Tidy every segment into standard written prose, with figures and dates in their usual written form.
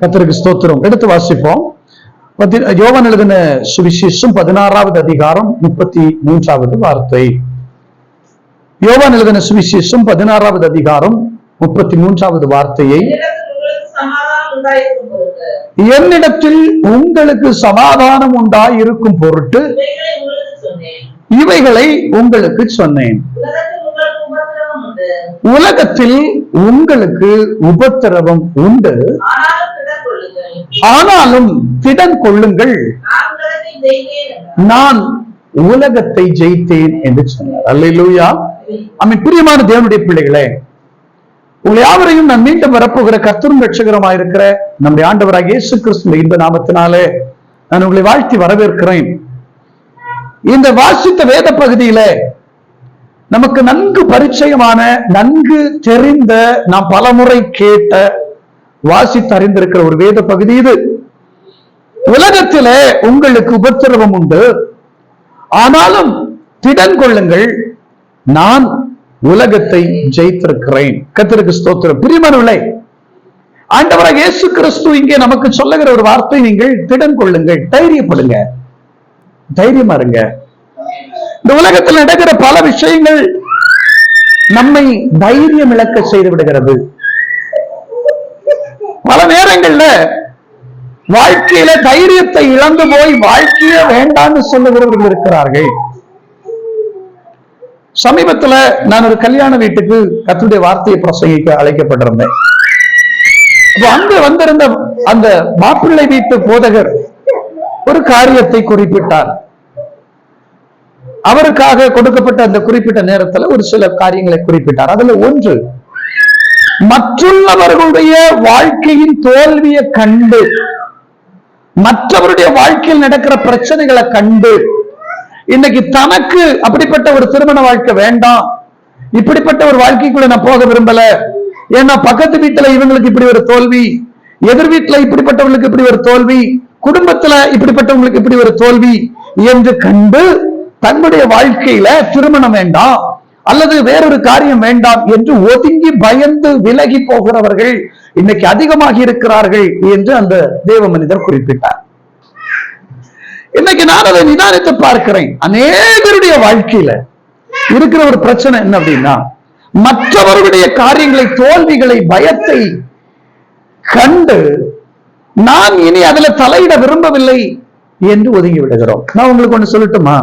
கர்த்தருக்கு ஸ்தோத்திரம். எடுத்து வாசிப்போம். யோவான் எழுதின சுவிசேஷம் 16வது அதிகாரம் 33வது வார்த்தை. யோவான் எழுதின சுவிசேஷம் 16வது அதிகாரம் 33வது வார்த்தையை, என்னிடத்தில் உங்களுக்கு சமாதானம் உண்டாயிருக்கும் பொருட்டு இவைகளை உங்களுக்கு சொன்னேன். உலகத்தில் உங்களுக்கு உபத்திரவம் உண்டு, ஆனாலும் திடன் கொள்ளுங்கள், நான் உலகத்தை ஜெயித்தேன் என்று சொன்னார். அல்லேலூயா. ஆமென். பிரியமான தேவனுடைய பிள்ளைகளே, உங்களை யாவரையும் நான் மீண்டும் வரப்போகிற கர்த்தரும் ரட்சகருமாயிருக்கிற நம்முடைய ஆண்டவராகிய இயேசு கிறிஸ்துவின் இன்ப நாமத்தினாலே நான் உங்களை வாழ்த்தி வரவேற்கிறேன். இந்த வாசித்த வேத பகுதியில நமக்கு நன்கு பரிச்சயமான, நன்கு தெரிந்த, நாம் பலமுறை கேட்ட, வாசித்து அறிந்திருக்கிற ஒரு வேத பகுதி இது. உலகத்திலே உங்களுக்கு உபத்திரவம் உண்டு, ஆனாலும் திடன் கொள்ளுங்கள், நான் உலகத்தை ஜெயித்திருக்கிறேன். கர்த்தருக்கு ஸ்தோத்திரம். பிரியமானவர்களே, ஆண்டவராக இயேசு கிறிஸ்து இங்கே நமக்கு சொல்லுகிற ஒரு வார்த்தை, நீங்கள் திடன் கொள்ளுங்கள், தைரியப்படுங்க, தைரியமா இருங்க. இந்த உலகத்தில் நடக்கிற பல விஷயங்கள் நம்மை தைரியம் இழக்க செய்து விடுகிறது. பல நேரங்கள்ல வாழ்க்கையில தைரியத்தை இழந்து போய் வாழ்க்கையே வேண்டாம்னு சொல்லுகிறவர்கள் இருக்கிறார்கள். சமீபத்துல நான் ஒரு கல்யாண வீட்டுக்கு கர்த்தருடைய வார்த்தையை பிரசங்கிக்க அழைக்கப்பட்டிருந்தேன். அங்கு வந்திருந்த அந்த மாப்பிள்ளை வீட்டு போதகர் ஒரு காரியத்தை குறிப்பிட்டார். அவருக்காக கொடுக்கப்பட்ட அந்த குறிப்பிட்ட நேரத்துல ஒரு சில காரியங்களை குறிப்பிட்டார். அதுல ஒன்று, மற்றவர்களுடைய வாழ்க்கையின் தோல்வியை கண்டு, மற்றவருடைய வாழ்க்கையில் நடக்கிற பிரச்சனைகளை கண்டு, இன்னைக்கு தனக்கு அப்படிப்பட்ட ஒரு திருமண வாழ்க்கை வேண்டாம், இப்படிப்பட்ட ஒரு வாழ்க்கைக்குள்ள நான் போக விரும்பல, ஏன்னா பக்கத்து வீட்டுல இவங்களுக்கு இப்படி ஒரு தோல்வி, எதிர் வீட்டுல இப்படிப்பட்டவங்களுக்கு இப்படி ஒரு தோல்வி, குடும்பத்துல இப்படிப்பட்டவங்களுக்கு இப்படி ஒரு தோல்வி என்று கண்டு தன்னுடைய வாழ்க்கையில திருமணம் வேண்டாம் அல்லது வேறொரு காரியம் வேண்டாம் என்று ஒதுங்கி பயந்து விலகி போகிறவர்கள் இன்னைக்கு அதிகமாக இருக்கிறார்கள் என்று அந்த தேவ மனிதர் குறிப்பிட்டார். இன்னைக்கு நான் அதை நிதானித்து பார்க்கிறேன். அநேகருடைய வாழ்க்கையில இருக்கிற ஒரு பிரச்சனை என்ன அப்படின்னா, மற்றவர்களுடைய காரியங்களை, தோல்விகளை, பயத்தை கண்டு நான் இனி அதுல தலையிட விரும்பவில்லை என்று ஒதுங்கி விடுகிறோம். நான் உங்களுக்கு ஒண்ணு சொல்லட்டுமா?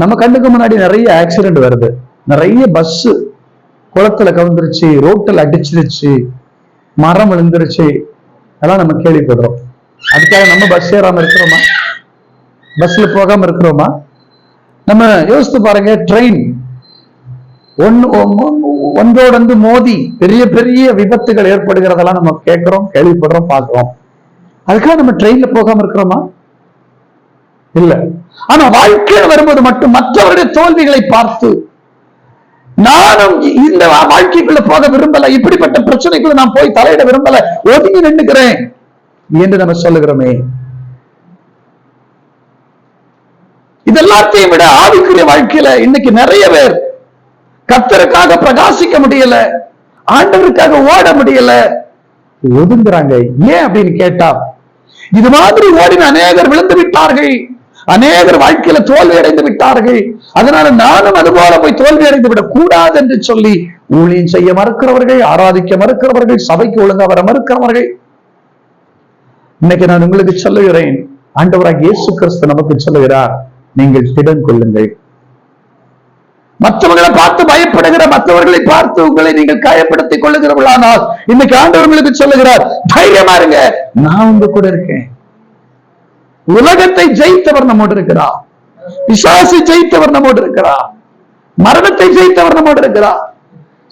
நம்ம கண்ணுக்கு முன்னாடி நிறைய ஆக்சிடென்ட் வருது, நிறைய பஸ் குளத்துல கவுந்துருச்சு, ரோட்டில் அடிச்சிருச்சு, மரம் விழுந்துருச்சு, அதெல்லாம் நம்ம கேள்விப்படுறோம். அதுக்காக நம்ம பஸ் ஏறாம இருக்கிறோமா? பஸ்ல போகாம இருக்கிறோமா? நம்ம யோசித்து பாருங்க. ட்ரெயின் ஒன்றோடு மோதி பெரிய பெரிய விபத்துகள் ஏற்படுகிறதெல்லாம் நம்ம கேட்கிறோம், கேள்விப்படுறோம், பார்க்கிறோம். அதுக்காக நம்ம ட்ரெயின்ல போகாம இருக்கிறோமா? இல்ல. ஆனா வாழ்க்கையில் வரும்போது மட்டும் மற்றவருடைய தோல்விகளை பார்த்து நானும் இந்த வாழ்க்கைக்குள்ள போக விரும்பல, இப்படிப்பட்ட பிரச்சனைக்குள்ள நான் போய் தலையிட விரும்பல, ஒதுங்கி நின்றுக்கிறேன் என்று நம்ம சொல்லுகிறோமே. இதெல்லாத்தையும் விட ஆவிக்குரிய வாழ்க்கையில இன்னைக்கு நிறைய பேர் கர்த்தருக்காக பிரகாசிக்க முடியல, ஆண்டவருக்காக ஓட முடியல, ஒதுங்குறாங்க. ஏன் அப்படின்னு கேட்டா, இது மாதிரி ஓடின அநேகர் விழுந்து விட்டார்கள், அநேகர் வாழ்க்கையில தோல்வி அடைந்து விட்டார்கள், அதனால நானும் அது போல போய் தோல்வி அடைந்து விடக் கூடாது என்று சொல்லி ஊழியம் செய்ய மறுக்கிறவர்கள், ஆராதிக்க மறுக்கிறவர்கள், சபைக்கு ஒழுங்கா வர மறுக்கிறவர்கள். இன்னைக்கு நான் உங்களுக்கு சொல்லுகிறேன், ஆண்டவராகிய இயேசு கிறிஸ்து நமக்கு சொல்லுகிறார், நீங்கள் திடன் கொள்ளுங்கள். மற்றவர்களை பார்த்து பயப்படுகிற, மற்றவர்களை பார்த்து உங்களை நீங்கள் காயப்படுத்திக் கொள்ளுகிறவர்களானால் இன்னைக்கு ஆண்டவர்களுக்கு சொல்லுகிறார், தைரியமா இருங்க, நான் உங்க கூட இருக்கேன். உலகத்தை ஜெயித்தவர் நம்மோடு இருக்கிறார், பிசாசை ஜெயித்தவர் நம்மோடு இருக்கிறார், மரணத்தை ஜெயித்தவர் நம்மோடு இருக்கிறார்,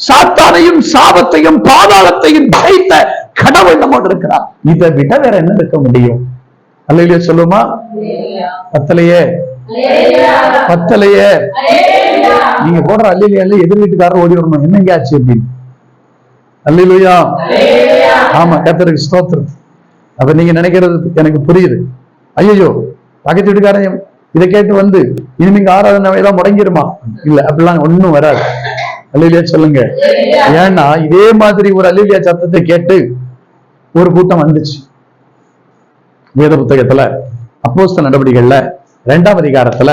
சாத்தானையும் சாபத்தையும் பாதாளத்தையும் ஜெயித்த கடவுள் நம்மோடு இருக்கிறார். இதை விட வேற என்ன இருக்க முடியும்? அல்லேலூயா சொல்லுமா? பத்தலையே, பத்தலையே. நீங்க போடுற அல்லேலூயால எதிர் வீட்டுக்காரர் ஓடி வரணும், என்னங்க ஆச்சு அப்படின்னு. அல்லேலூயா. ஆமா, கர்த்தருக்கு ஸ்தோத்திரம். அப்ப நீங்க நினைக்கிறது எனக்கு புரியுது. ஐயோ, பக்கத்து வீட்டுக்காரன் இதை கேட்டு வந்து இனிமேங்க ஆராதனை எல்லாம் முடங்கிருமா? இல்ல, அப்படிலாம் ஒண்ணும் வராது. அல்லேலூயா சொல்லுங்க. ஏன்னா இதே மாதிரி ஒரு அல்லேலூயா சத்தத்தை கேட்டு ஒரு கூட்டம் வந்துச்சு. வேத புத்தகத்துல அப்போஸ்தலர் நடவடிக்கைகள்ல 2ஆம் அதிகாரத்துல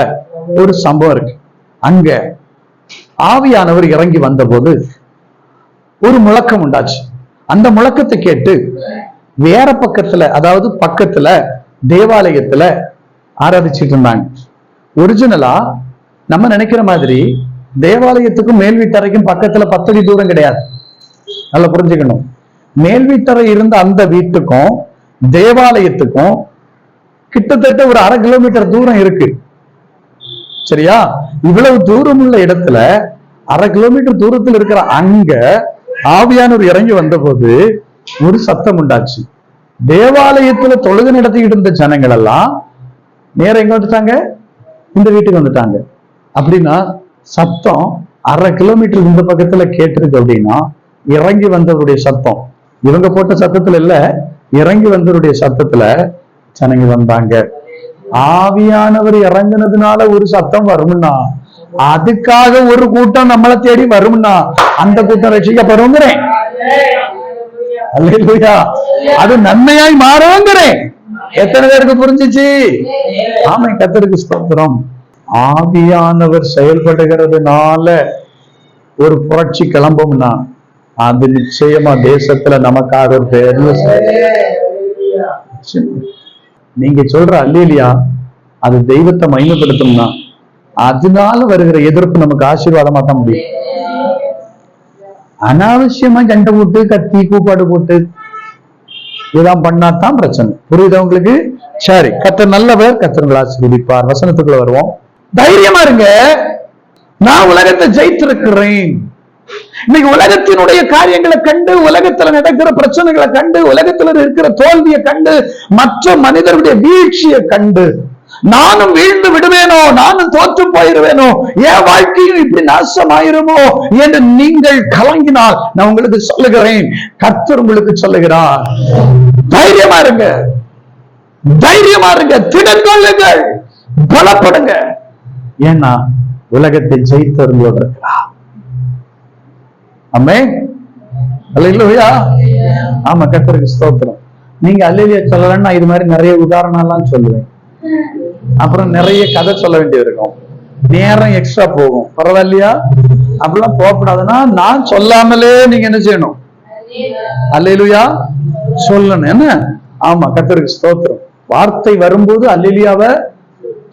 ஒரு சம்பவம் இருக்கு. அங்க ஆவியானவர் இறங்கி வந்த போது ஒரு முழக்கம் உண்டாச்சு. அந்த முழக்கத்தை கேட்டு வேற பக்கத்துல, அதாவது பக்கத்துல தேவாலயத்துல ஆராதிச்சுட்டு இருந்தாங்க. ஒரிஜினலா நம்ம நினைக்கிற மாதிரி தேவாலயத்துக்கும் மேல் வீட்டறைக்கும் பக்கத்துல 10 அடி தூரம் கிடையாது. நல்லா புரிஞ்சுக்கணும். மேல் வீட்டறை இருந்த அந்த வீட்டுக்கும் தேவாலயத்துக்கும் கிட்டத்தட்ட ஒரு 1/2 கிலோமீட்டர் தூரம் இருக்கு. சரியா? இவ்வளவு தூரம் உள்ள இடத்துல 1/2 கிலோமீட்டர் தூரத்தில் இருக்கிற அங்க ஆவியானவர் இறங்கி வந்த போது ஒரு சத்தம் உண்டாச்சு. தேவாலயத்துல தொழுகை நடத்திக்கிட்டு இருந்த ஜனங்கள் எல்லாம் நேரம் எங்க வந்துட்டாங்க? இந்த வீட்டுக்கு வந்துட்டாங்க. அப்படின்னா சத்தம் 1/2 கிலோமீட்டர் இந்த பக்கத்துல கேட்டிருக்கு. அப்படின்னா இறங்கி வந்தவருடைய சத்தம் இவங்க போட்ட சத்தத்துல இல்ல, இறங்கி வந்தவருடைய சத்தத்துல ஜனங்க வந்தாங்க. ஆவியானவர் இறங்குனதுனால ஒரு சத்தம் வரும்னா, அதுக்காக ஒரு கூட்டம் நம்மளை தேடி வரும்னா அந்த கூட்டம் ரட்சிக்கப்படுங்கிறேன். அல்லேலூயா. அது நன்மையாய் மாறுங்கிறேன். எத்தனை பேருக்கு புரிஞ்சிச்சு? ஆமை, கர்த்தருக்கு ஸ்தோத்திரம். ஆவியானவர் செயல்படுகிறதுனால ஒரு புரட்சி கிளம்பும்னா அது நிச்சயமா தேசத்துல நமக்காக ஒரு பெரிய. நீங்க சொல்ற அல்லேலியா அது தெய்வத்தை மகிமைப்படுத்தும்னா அதனால வருகிற எதிர்ப்பு நமக்கு ஆசீர்வாதமா தான் முடியும். அனாவசியமா சண்டை போட்டு கத்தி கூப்பாடு போட்டு இதான் பண்ணாதான் பிரச்சனை. புரியுதா உங்களுக்கு? சரி, கர்த்தர் நல்லவர், கர்த்தர் உங்களை ஆசீர்வதிப்பார். வசனத்துக்குள்ள வருவோம். தைரியமா இருங்க, நான் உலகத்தை ஜெயித்திருக்கிறேன். இன்னைக்கு உலகத்தினுடைய காரியங்களை கண்டு, உலகத்துல நடக்கிற பிரச்சனைகளை கண்டு, உலகத்துல இருக்கிற தோல்வியை கண்டு, மற்ற மனிதர்களுடைய வீழ்ச்சியை கண்டு நானும் வீழ்ந்து விடுவேனோ, நானும் தோற்று போயிருவேனோ, என் வாழ்க்கையும் இப்படி நாசமாயிருமோ என்று நீங்கள் கலங்கினால் நான் உங்களுக்கு சொல்லுகிறேன், கர்த்தர் உங்களுக்கு சொல்லுகிறார், தைரியமா இருங்க, தைரியமா இருங்க, திடன் கொள்ளுங்கள், பலப்படுங்க. ஏன்னா உலகத்தை ஜெயித்தவர்களோடு இருக்கிறார். ஆமென். அல்லேலூயா. ஆமா, கர்த்தருக்கு ஸ்தோத்திரம். நீங்க அல்லேலூயா சொல்லலன்னா இது மாதிரி நிறைய உதாரணம் எல்லாம் சொல்லுவேன். அப்புறம் நிறைய கதை சொல்ல வேண்டியது இருக்கும், நேரம் எக்ஸ்ட்ரா போகும். பரவாயில்லையா? அப்படிலாம் போகக்கூடாதுன்னா நான் சொல்லாமலே நீங்க என்ன செய்யணும்? அல்லேலூயா சொல்லணும். என்ன? ஆமா, கர்த்தருக்கு ஸ்தோத்திரம். வார்த்தை வரும்போது அல்லேலூயாவை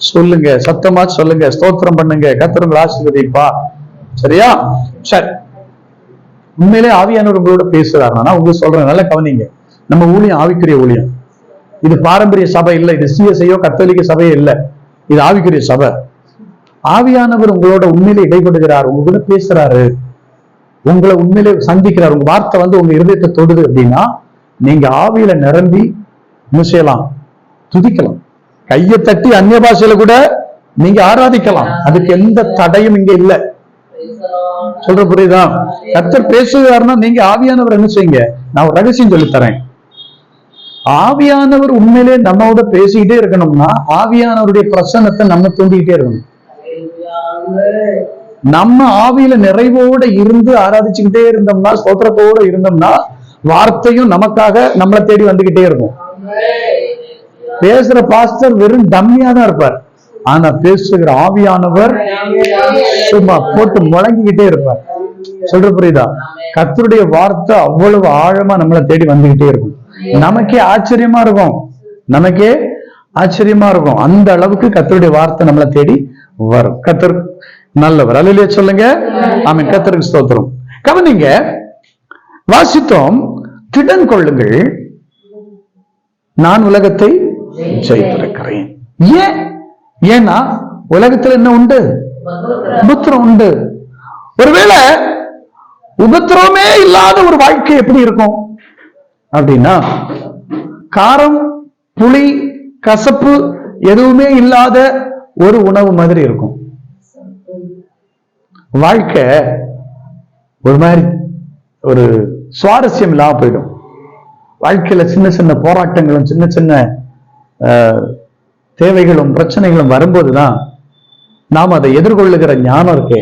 சொல்லுங்க, சத்தமா சொல்லுங்க, ஸ்தோத்திரம் பண்ணுங்க, கர்த்தர் உங்களை ஆசீர்வதிப்பா. சரியா? சரி, உண்மையிலே ஆவியானவர் உங்களோட பேசுறாருன்னா உங்களுக்கு சொல்றேன், நல்லா கவனிங்க. நம்ம ஊழியம் ஆவிக்குரிய ஊழியம். இது பாரம்பரிய சபை இல்ல, இது சிஎஸ்ஐயோ கத்தோலிக்க சபையோ இல்ல, இது ஆவிக்குரிய சபை. ஆவியானவர் உங்களோட உண்மையிலே இடைபடுகிறார், உங்க கூட பேசுறாரு, உங்களை உண்மையிலே சந்திக்கிறார். உங்க வார்த்தை வந்து உங்க இருதயத்தை தொடுது அப்படின்னா நீங்க ஆவியில நிரம்பி என்ன செய்யலாம்? துதிக்கலாம், கையை தட்டி அந்நிய பாஷையில கூட நீங்க ஆராதிக்கலாம். அதுக்கு எந்த தடையும் இங்க இல்ல. சொல்ற புரியுதா? கர்த்தர் பேசுகிறாருன்னா நீங்க ஆவியானவர் என்ன செய்யுங்க? நான் ஒரு ரகசியம் சொல்லித்தரேன். ஆவியானவர் உண்மையிலே நம்மோட பேசிக்கிட்டே இருக்கணும்னா ஆவியானவருடைய பிரசன்னத்தை நம்ம தூண்டிக்கிட்டே இருக்கணும். நம்ம ஆவியில நிறைவோட இருந்து ஆராதிச்சுக்கிட்டே இருந்தோம்னா, ஸ்தோத்திரத்தோட இருந்தோம்னா வார்த்தையும் நமக்காக நம்மளை தேடி வந்துகிட்டே இருக்கும். பேசுற பாஸ்டர் வெறும் டம்மியா தான் இருப்பார், ஆனா பேசுகிற ஆவியானவர் சும்மா போட்டு முழங்கிக்கிட்டே இருப்பார். சொல்ற புரியுதா? கர்த்தருடைய வார்த்தை அவ்வளவு ஆழமா நம்மளை தேடி வந்துகிட்டே இருக்கும். நமக்கே ஆச்சரியமா இருக்கும், நமக்கே ஆச்சரியமா இருக்கும். அந்த அளவுக்கு கர்த்தருடைய வார்த்தை நம்மளை தேடி வரும். கர்த்தர் நல்லவர். அல்லேலூயா சொல்லுங்க. ஆமென். கர்த்தருக்கு ஸ்தோத்திரம். கவனிங்க, வாசித்தோம், திடன் கொள்ளுங்கள், நான் உலகத்தை ஜெயித்திருக்கிறேன். ஏன்? ஏன்னா உலகத்துல என்ன உண்டு? உபத்திரம் உண்டு. ஒருவேளை உபத்திரமே இல்லாத ஒரு வாழ்க்கை எப்படி இருக்கும் அப்படின்னா, காரம், புளி, கசப்பு எதுவுமே இல்லாத ஒரு உணவு மாதிரி இருக்கும். வாழ்க்கை ஒரு மாதிரி ஒரு சுவாரஸ்யம் இல்லாம போயிடும். வாழ்க்கையில சின்ன சின்ன போராட்டங்களும் சின்ன சின்ன தேவைகளும் பிரச்சனைகளும் வரும்போதுதான் நாம் அதை எதிர்கொள்ளுகிற ஞானம் இருக்கே,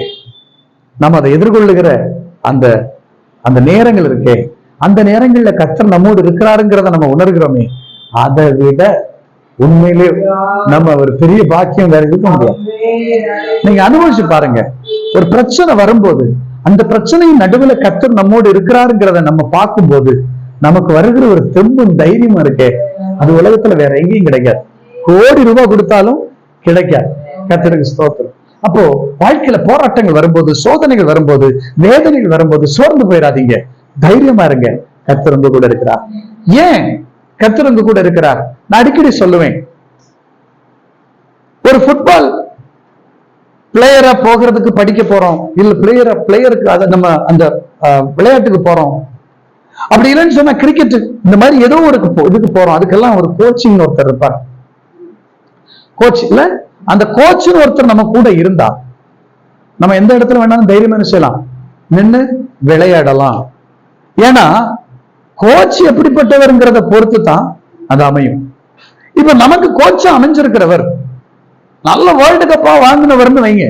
நாம் அதை எதிர்கொள்ளுகிற அந்த அந்த நேரங்கள் இருக்கே, அந்த நேரங்கள்ல கர்த்தர் நம்மோடு இருக்கிறாருங்கிறத நம்ம உணர்கிறோமே, அதை விட உண்மையிலே நம்ம ஒரு பெரிய பாக்கியம் வேற இருக்க முடியாது. நீங்க அனுபவிச்சு பாருங்க. ஒரு பிரச்சனை வரும்போது அந்த பிரச்சனையின் நடுவுல கர்த்தர் நம்மோடு இருக்கிறாருங்கிறத நம்ம பார்க்கும்போது நமக்கு வருகிற ஒரு தெம்பும் தைரியமா இருக்கே, அது உலகத்துல வேற எங்கேயும் கிடைக்காது. கோடி ரூபாய் கொடுத்தாலும் கிடைக்காது. கர்த்தருக்கு ஸ்தோத்திரம். அப்போ வாழ்க்கையில போராட்டங்கள் வரும்போது, சோதனைகள் வரும்போது, வேதனைகள் வரும்போது சோர்ந்து போயிடாதீங்க. தைரியமா இருங்க. கர்த்தர் உங்க கூட இருக்கிறார். ஏன் கர்த்தர் உங்க கூட இருக்கிறார்? நான் அடிக்கடி சொல்லுவேன், ஒரு ஃபுட்பால் பிளேயரா போகிறதுக்கு படிக்க போறோம், இல்ல பிளேயருக்கு அதை நம்ம அந்த விளையாட்டுக்கு போறோம். அப்படி இல்லைன்னு சொன்னா கிரிக்கெட் இந்த மாதிரி ஏதோ ஒரு இதுக்கு போறோம், அதுக்கெல்லாம் ஒரு கோச்சிங் ஒருத்தர் இருப்பார். கோச் இல்ல, அந்த கோச்சிங் ஒருத்தர் நம்ம கூட இருந்தா நம்ம எந்த இடத்துல வேணாலும் தைரியமா செய்யலாம், நின்று விளையாடலாம். ஏன்னா கோச் எப்படிப்பட்டவர்ங்கிறத பொறுத்து தான் அது அமையும். இப்ப நமக்கு கோச்சா அமைஞ்சிருக்கிறவர் நல்ல வேர்ல்டு கப்பா வாங்கினவர்னு வைங்க,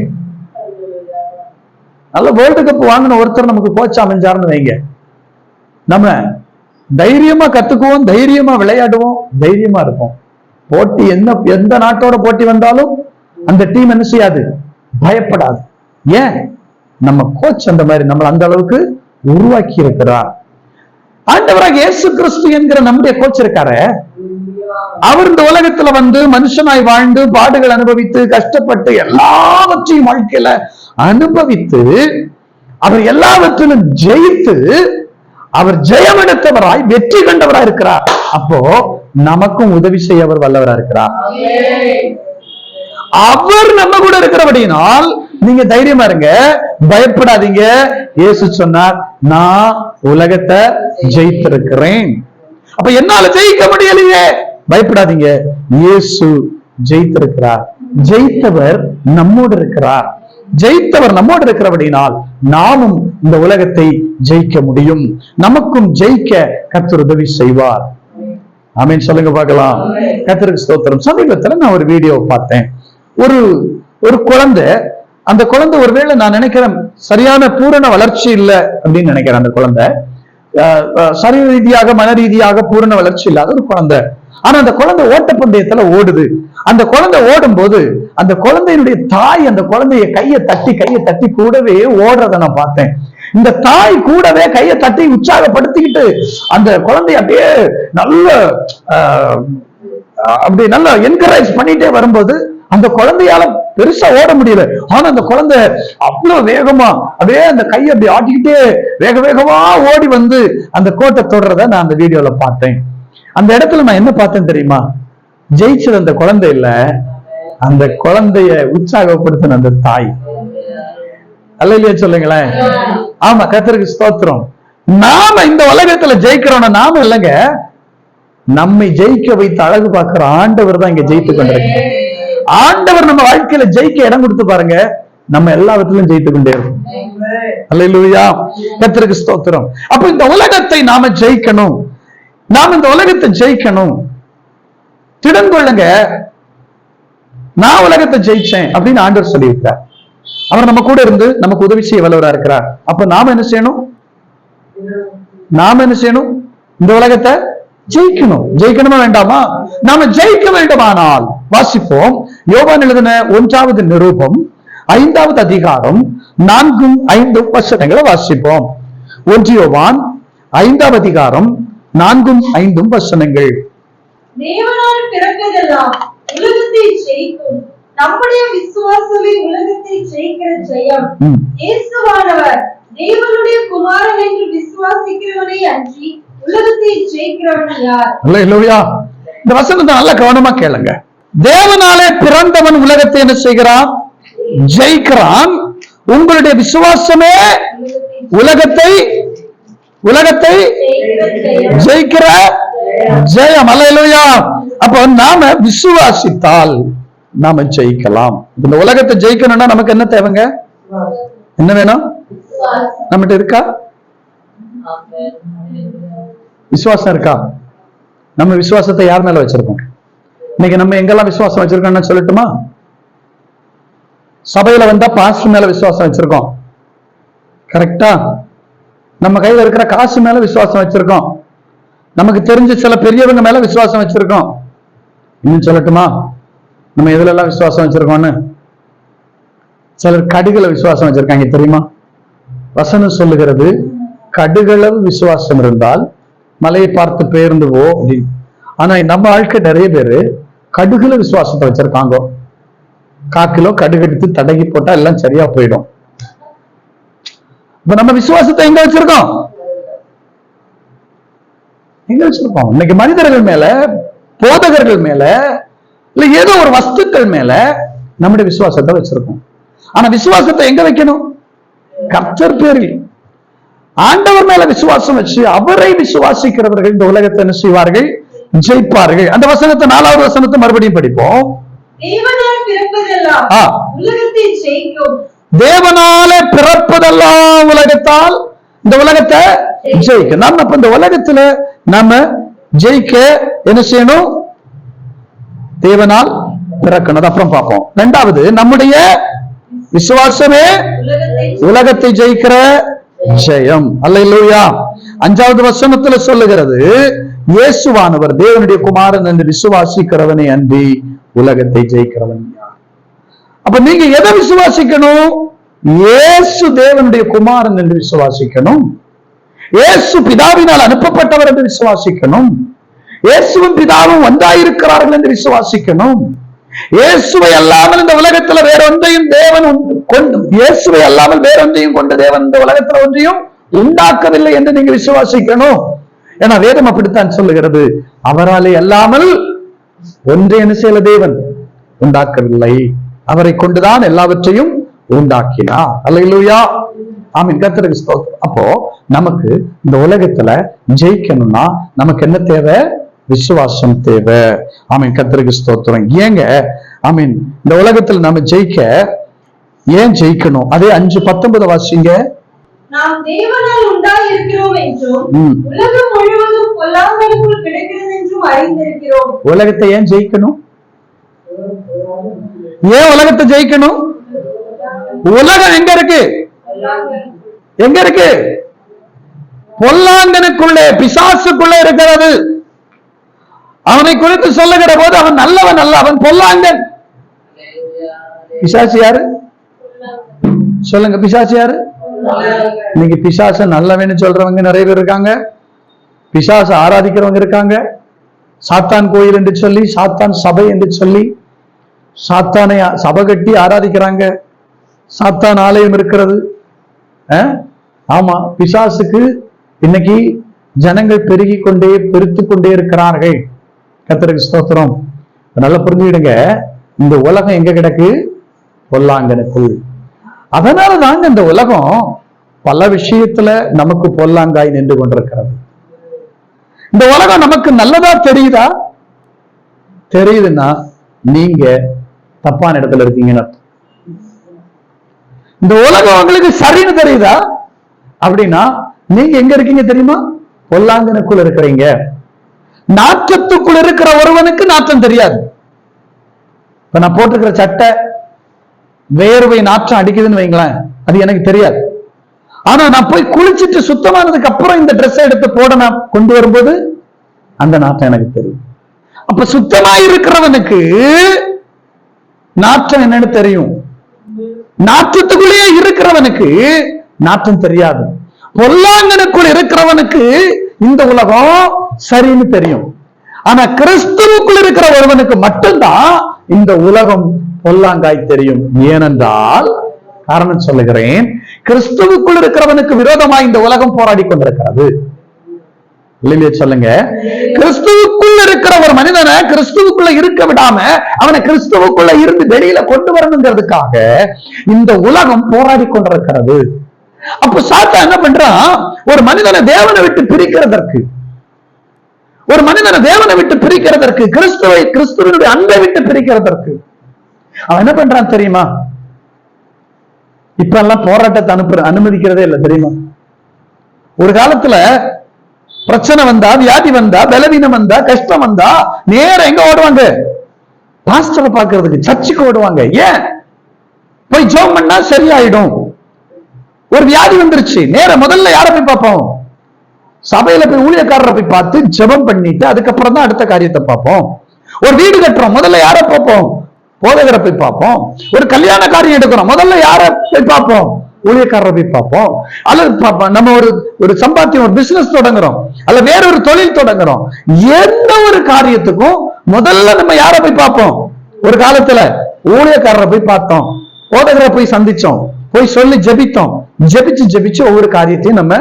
நல்ல வேர்ல்டு கப் வாங்கின ஒருத்தர் நமக்கு கோச்சா அமைஞ்சாருன்னு வைங்க, நம்ம தைரியமா கத்துக்குவோம், தைரியமா விளையாடுவோம், தைரியமா இருப்போம். போட்டி எந்த நாட்டோட போட்டி வந்தாலும் அந்த டீம் என்ன செய்யாது, பயப்படாது. ஏன்? நம்ம கோச் அந்த மாதிரி நம்மள அந்த அளவுக்கு உருவாக்கி இருக்கிறார். ஆண்டவராக இயேசு கிறிஸ்து என்கிற நம்முடைய கோச் இருக்காரு. அவர் இந்த உலகத்துல வந்து மனுஷனாய் வாழ்ந்து பாடுகள் அனுபவித்து கஷ்டப்பட்டு எல்லாவற்றையும் வாழ்க்கையில அனுபவித்து அவர் எல்லாவற்றிலும் ஜெயித்து அவர் ஜெயமெடுத்தவராய் வெற்றி கண்டவராய் இருக்கிறார். அப்போ நமக்கும் உதவி செய்ய அவர் வல்லவராய் இருக்கிறார். அவர் நம்ம கூட இருக்கிறபடினால் நீங்க தைரியமா இருங்க, பயப்படாதீங்க. இயேசு சொன்னார், நான் உலகத்தை ஜெயித்திருக்கிறேன். அப்ப என்னால ஜெயிக்க முடியலையே, பயப்படாதீங்க, இயேசு ஜெயித்திருக்கிறார். ஜெயித்தவர் நம்மோடு இருக்கிறார். ஜெயித்தவர் நம்மோடு இருக்கிறபடினால் நாமும் இந்த உலகத்தை ஜெயிக்க முடியும். நமக்கும் ஜெயிக்க கர்த்தர் உதவி செய்வார். ஆமென் சொல்லுங்க பார்க்கலாம். கர்த்தருக்கு ஸ்தோத்திரம். சமீபத்துல நான் ஒரு வீடியோ பார்த்தேன். ஒரு குழந்தை, அந்த குழந்தை ஒருவேளை நான் நினைக்கிறேன் சரியான பூரண வளர்ச்சி இல்லை அப்படின்னு நினைக்கிறேன். அந்த குழந்தை சரீர ரீதியாக மன ரீதியாக பூரண வளர்ச்சி இல்லாத ஒரு குழந்தை. ஆனா அந்த குழந்தை ஓட்டப்பந்தயத்துல ஓடுது. அந்த குழந்தை ஓடும் போது அந்த குழந்தையினுடைய தாய் அந்த குழந்தைய கையை தட்டி கூடவே ஓடுறத நான் பார்த்தேன். இந்த தாய் கூடவே கையை தட்டி உற்சாகப்படுத்திக்கிட்டு அந்த குழந்தைய அப்படியே நல்ல என்கரேஜ் பண்ணிட்டே வரும்போது அந்த குழந்தையால பெருசா ஓட முடியல. ஆனா அந்த குழந்தை அவ்வளவு வேகமா அப்படியே அந்த கையை அப்படி ஆட்டிக்கிட்டே வேகமா ஓடி வந்து அந்த கோட்டை தொடுறத நான் அந்த வீடியோல பார்த்தேன். அந்த இடத்துல நான் என்ன பார்த்தேன் தெரியுமா? ஜெயிச்சது அந்த குழந்தை இல்ல, அந்த குழந்தைய உற்சாகப்படுத்தின அந்த தாய். அல்லேலூயா சொல்லுங்களேன். ஆமா, கர்த்தருக்கு ஸ்தோத்திரம். நாம இந்த உலகத்துல ஜெயிக்கிறோம்னா நாம இல்லைங்க, நம்மை ஜெயிக்க வைத்து அழகு பார்க்கிற ஆண்டவர் தான் இங்க ஜெயித்து கொண்டிருக்கிறார். ஆண்டவர் நம்ம வாழ்க்கையில ஜெயிக்க இடம் கொடுத்து பாருங்க, நம்ம எல்லாவற்றிலும் ஜெயித்து கொண்டே இருக்கும். அல்லேலூயா, கர்த்தருக்கு ஸ்தோத்திரம். அப்ப இந்த உலகத்தை நாம ஜெயிக்கணும், நாம இந்த உலகத்தை ஜெயிக்கணும். திடன் கொள்ளுங்க, நான் உலகத்தை ஜெயிச்சேன் அப்படின்னு ஆண்டவர் சொல்லியிருக்கிறார். அவர் நம்ம கூட இருந்து நமக்கு உதவி செய்ய வல்லவரா இருக்கிறார். அப்ப நாம என்ன செய்யணும்? இந்த உலகத்தை ஜெயிக்கணும். ஜெயிக்கணுமா வேண்டாமா? நாம ஜெயிக்க வேண்டுமானால் வாசிப்போம். யோவான் எழுதின 1வது நிருபம் 5வது அதிகாரம் 4-5 வசனங்களை வாசிப்போம். 1 யோவான் 5வது அதிகாரம் 4-5 வசனங்கள். தேவனால் பிறப்பதெல்லாம் உலகத்தை ஜெயிக்கும், நம்முடைய விசுவாசமே உலகத்தை ஜெயிக்கிற ஜெயம். இயேசுவானவர் தேவனுடைய குமாரன் என்று விசுவாசிக்கிறவனே அன்றி உலகத்தை ஜெயிக்கிறவன் யார்? அல்லேலூயா. இந்த வசனத்தை நல்லா கவனமா கேளுங்க. தேவனாலே பிறந்தவன் உலகத்தை என்ன செய்கிறான்? ஜெயிக்கிறான். உங்களுடைய விசுவாசமே உலகத்தை ஜெயிக்கிற ஜெயம். அல்லேலூயா. அப்ப நாம விசுவாசித்தால் நாம ஜெயிக்கலாம். இந்த உலகத்தை ஜெயிக்கணும்னா நமக்கு என்ன தேவைங்க? என்ன வேணும்? நம்மகிட்ட இருக்கா? விசுவாசம் இருக்கா? நம்ம விசுவாசத்தை யார் மேல வச்சிருக்கோம்? இன்னைக்கு நம்ம எங்கெல்லாம் விசுவாசம் வச்சிருக்கோம்னு சொல்லட்டுமா? சபையில வந்தா பாஸ்டர் மேல விசுவாசம் வச்சிருக்கோம், கரெக்டா? நம்ம கையில இருக்கிற காசு மேல விசுவாசம் வச்சிருக்கோம், நமக்கு தெரிஞ்ச சில பெரியவங்க மேல விசுவாசம் வச்சிருக்கோம். இன்னும் சொல்லட்டுமா, நம்ம எதுல எல்லாம் விசுவாசம் வச்சிருக்கோம்னு? சிலர் கடுகுல விசுவாசம் வச்சிருக்காங்க தெரியுமா? வசனம் சொல்லுகிறது, கடுகளவு விசுவாசம் இருந்தால் மலையை பார்த்து பெயர்ந்து போ அப்படின்னு. ஆனா நம்ம ஆட்கள் நிறைய பேரு கடுகுல விசுவாசத்தை வச்சிருக்காங்க. 1/4 கிலோ கடுகு எடுத்து தடகி போட்டா எல்லாம் சரியா போயிடும். இப்ப நம்ம விசுவாசத்தை எங்க வச்சிருக்கோம்? எங்க வச்சிருக்கோம்? இன்னைக்கு மனிதர்கள் மேல, போதகர்கள் மேல, இல்ல ஏதோ ஒரு வஸ்துக்கள் மேல நம்முடைய விசுவாசத்தை வச்சிருக்கோம். ஆனா விசுவாசத்தை எங்க வைக்கணும்? கர்த்தர் பேரில், ஆண்டவர் மேல விசுவாசம் வச்சு அவரை விசுவாசிக்கிறவர்கள் இந்த உலகத்தை என்ன செய்வார்கள்? ஜெயிப்பார்கள். அந்த வசனத்தை 4வது வசனத்தை மறுபடியும் படிப்போம். தேவனால் பிறப்பதெல்லாம் உலகத்தை ஜெயிக்கும். தேவனால பிறப்பதெல்லாம் உலகத்தால் இந்த உலகத்தை ஜெயிக்க. நம்ம இப்ப இந்த உலகத்துல நம்ம ஜெயிக்க என்ன செய்யணும்? தேவனால் பிறக்கணும். அப்புறம் பார்ப்போம். 2வது, நம்முடைய விசுவாசமே உலகத்தை ஜெயிக்கிற ஜெயம். அல்லேலூயா. 5வது வசனத்துல சொல்லுகிறது, இயேசுவானவர் தேவனுடைய குமாரன் என்று விசுவாசிக்கிறவனே அன்றி உலகத்தை ஜெயிக்கிறவன் யார்? அப்ப நீங்க எதை விசுவாசிக்கணும்? இயேசு தேவனுடைய குமாரன் என்று விசுவாசிக்கணும். இயேசு பிதாவினால் அனுப்பப்பட்டவர் என்று விசுவாசிக்கணும். இயேசுவும் பிதாவும் ஒன்றாயிருக்கிறார்கள் என்று விசுவாசிக்கணும். இயேசுவை அல்லாமல் இந்த உலகத்துல வேற ஒன்றையும் தேவன் இயேசுவை அல்லாமல் வேற ஒன்றையும் கொண்ட தேவன் இந்த உலகத்துல ஒன்றையும் உண்டாக்கவில்லை என்று நீங்க விசுவாசிக்கணும். ஏன்னா வேதம் அப்படித்தான் சொல்லுகிறது, அவராலே அல்லாமல் ஒன்றை என்ன செய்யல தேவன் உண்டாக்கவில்லை, அவரை கொண்டுதான் எல்லாவற்றையும் உண்டாக்கினார். அல்லேலூயா. ஆமென். கர்த்தருக்கு ஸ்தோத்திரம். அப்போ நமக்கு இந்த உலகத்துல ஜெயிக்கணும்னா நமக்கு என்ன தேவை? விசுவாசம் தேவை. ஆமென். கர்த்தருக்கு ஸ்தோத்திரம். ஏங்க ஆமென், இந்த உலகத்துல நாம ஜெயிக்க ஏன் ஜெயிக்கணும்? அதே 5:19 வாசிங்க. நாம் தேவனால் உண்டாயிருக்கிறோம் என்றும் உலகம் முழுவதும் பொல்லாங்கனுக்குள் கிடக்கிறது என்றும் அறிந்திருக்கிறோம். உலகத்தை ஏன் ஜெயிக்கணும்? ஏன் உலகத்தை ஜெயிக்கணும்? உலகம் எங்க இருக்கு? எங்க இருக்கு? பொல்லாங்கனுக்குள்ளே, பிசாசுக்குள்ளே இருக்கிறது. அவனை குறித்து சொல்லுகிற போது அவன் நல்லவன் அல்ல, அவன் பொல்லாங்கன். பிசாசு யாரு? சொல்லுங்க, பிசாசு யாரு? இன்னைக்கு பிசாச நல்லவன்னு சொல்றவங்க நிறைய பேர் இருக்காங்க. பிசாச ஆராதிக்கிறவங்க இருக்காங்க. சாத்தான் கோயில் என்று சொல்லி, சாத்தான் சபை என்று சொல்லி சாத்தானை சபை கட்டி ஆராதிக்கிறாங்க. சாத்தான் ஆலயம் இருக்கிறது. ஆமா, பிசாசுக்கு இன்னைக்கு ஜனங்கள் பெருகி கொண்டே பெருத்து கொண்டே இருக்கிறார்கள். கர்த்தருக்கு ஸ்தோத்திரம். நல்லா புரிஞ்சுக்கிடுங்க, இந்த உலகம் எங்க கிடக்கு? பொல்லாங்கனுக்குள். அதனால தாங்க இந்த உலகம் பல விஷயத்துல நமக்கு பொல்லாங்காய் நின்று கொண்டிருக்கிறது. இந்த உலகம் நமக்கு நல்லதா தெரியுதா? தெரியுதுன்னா நீங்க தப்பான இடத்துல இருக்கீங்கன்னு அர்த்தம். இந்த உலகம் உங்களுக்கு சரின்னு தெரியுதா அப்படின்னா நீங்க எங்க இருக்கீங்க தெரியுமா? பொல்லாங்கனுக்குள் இருக்கிறீங்க. நாற்றத்துக்குள் இருக்கிற ஒருவனுக்கு நாற்றம் தெரியாது. இப்ப நான் போட்டிருக்கிற சட்டை வேர்வை நாற்றம் அடிக்குதுன்னு வைங்களேன், அது எனக்கு தெரியாது. ஆனா நான் போய் குளிச்சுட்டு சுத்தமானதுக்கு அப்புறம் இந்த ட்ரெஸ் எடுத்து போட நான் கொண்டு வரும்போது அந்த நாற்றம் எனக்கு தெரியும். அப்ப சுத்தமாயிருக்கிறவனுக்கு நாற்றம் என்னன்னு தெரியும். நாற்றத்துக்குள்ளேயே இருக்கிறவனுக்கு நாற்றம் தெரியாது. பொல்லாங்கனுக்குள் இருக்கிறவனுக்கு இந்த உலகம் சரின்னு தெரியும். ஆனா கிறிஸ்துவுக்குள் இருக்கிற ஒருவனுக்கு மட்டும்தான் இந்த உலகம் பொல்லாங்காய் தெரியும். ஏனென்றால் காரணம் சொல்லுகிறேன், கிறிஸ்துவுக்குள் இருக்கிறவனுக்கு விரோதமாய் இந்த உலகம் போராடி கொண்டிருக்கிறது. சொல்லுங்க, கிறிஸ்துவுக்குள்ள இருக்கிற ஒரு மனிதனை கிறிஸ்துவுக்குள்ள இருக்க விடாம அவனை கிறிஸ்துவுக்குள்ள இருந்து வெளியில கொண்டு வரணுங்கிறதுக்காக இந்த உலகம் போராடி கொண்டிருக்கிறது. அப்ப சாத்தான் என்ன பண்றான்? ஒரு மனிதனை தேவனை விட்டு பிரிக்கிறதற்கு, ஒரு மனிதனை தேவனை விட்டு பிரிக்கிறதற்கு, கிறிஸ்துவனுடைய அன்பை விட்டு பிரிக்கிறதற்கு அவன் என்ன பண்றான் தெரியுமா? இப்ப எல்லாம் போராட்டத்தை அனுமதிக்கிறதே இல்லை தெரியுமா? ஒரு காலத்துல பிரச்சனை வந்தா, வியாதி வந்தா, பலவீனம் வந்தா, கஷ்டம் வந்தா நேரம் எங்க ஓடுவாங்க? பாஸ்டரை பார்க்கிறதுக்கு, சர்ச்சுக்கு ஓடுவாங்க. ஏன்? போய் ஜெபம் பண்ணா சரியாயிடும். ஒரு வியாதி வந்துருச்சு, நேரம் முதல்ல யாரை போய் பார்ப்போம்? சபையில போய் ஊழியக்காரரை போய் பார்த்து ஜெபம் பண்ணிட்டு அதுக்கப்புறம் தான் அடுத்த காரியத்தை பார்ப்போம். ஒரு வீடு கட்டுறோம், முதல்ல யாரை பார்ப்போம்? போதகரை போய் பார்ப்போம். ஒரு கல்யாண காரியம் எடுக்கிறோம், முதல்ல யாரை போய் பார்ப்போம்? ஊழியக்காரரை போய் பார்ப்போம். அல்லது நம்ம ஒரு சம்பாத்தியம், ஒரு பிசினஸ் தொடங்குறோம், அல்ல வேற ஒரு தொழில் தொடங்குறோம். எந்த ஒரு காரியத்துக்கும் முதல்ல நம்ம யாரை போய் பார்ப்போம்? ஒரு காலத்துல ஊழியக்காரரை போய் பார்த்தோம், போதகரை போய் சந்திச்சோம், போய் சொல்லி ஜெபித்தோம், ஜெபிச்சு ஒவ்வொரு காரியத்தையும் நம்ம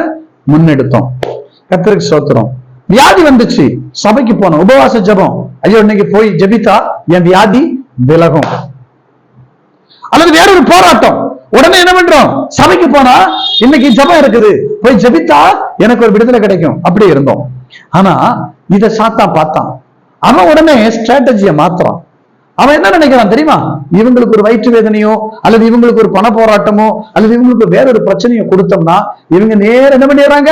முன்னெடுத்தோம். கர்த்தருக்கு ஸ்தோத்திரம். வியாதி வந்துச்சு, சபைக்கு போனோம், உபவாச ஜெபம். ஐயோ, இன்னைக்கு போய் ஜெபித்தா என் வியாதி விலகும். அல்லது வேற ஒரு போராட்டம், உடனே என்ன பண்றோம்? சபைக்கு போனா இன்னைக்கு ஜெபம் இருக்குது, போய் ஜெபித்தா எனக்கு ஒரு விடுதலை கிடைக்கும். அப்படி இருந்தோம். ஆனா இத சாத்தான் பார்த்தான். அவன் உடனே ஸ்ட்ராட்டஜியை மாத்துறான். அவன் என்ன நினைக்கிறான் தெரியுமா? இவங்களுக்கு ஒரு வயிற்று வேதனையோ, அல்லது இவங்களுக்கு ஒரு பண போராட்டமோ, அல்லது இவங்களுக்கு வேற ஒரு பிரச்சனையோ கொடுத்தோம்னா இவங்க நேரம் என்ன பண்ணிடுறாங்க?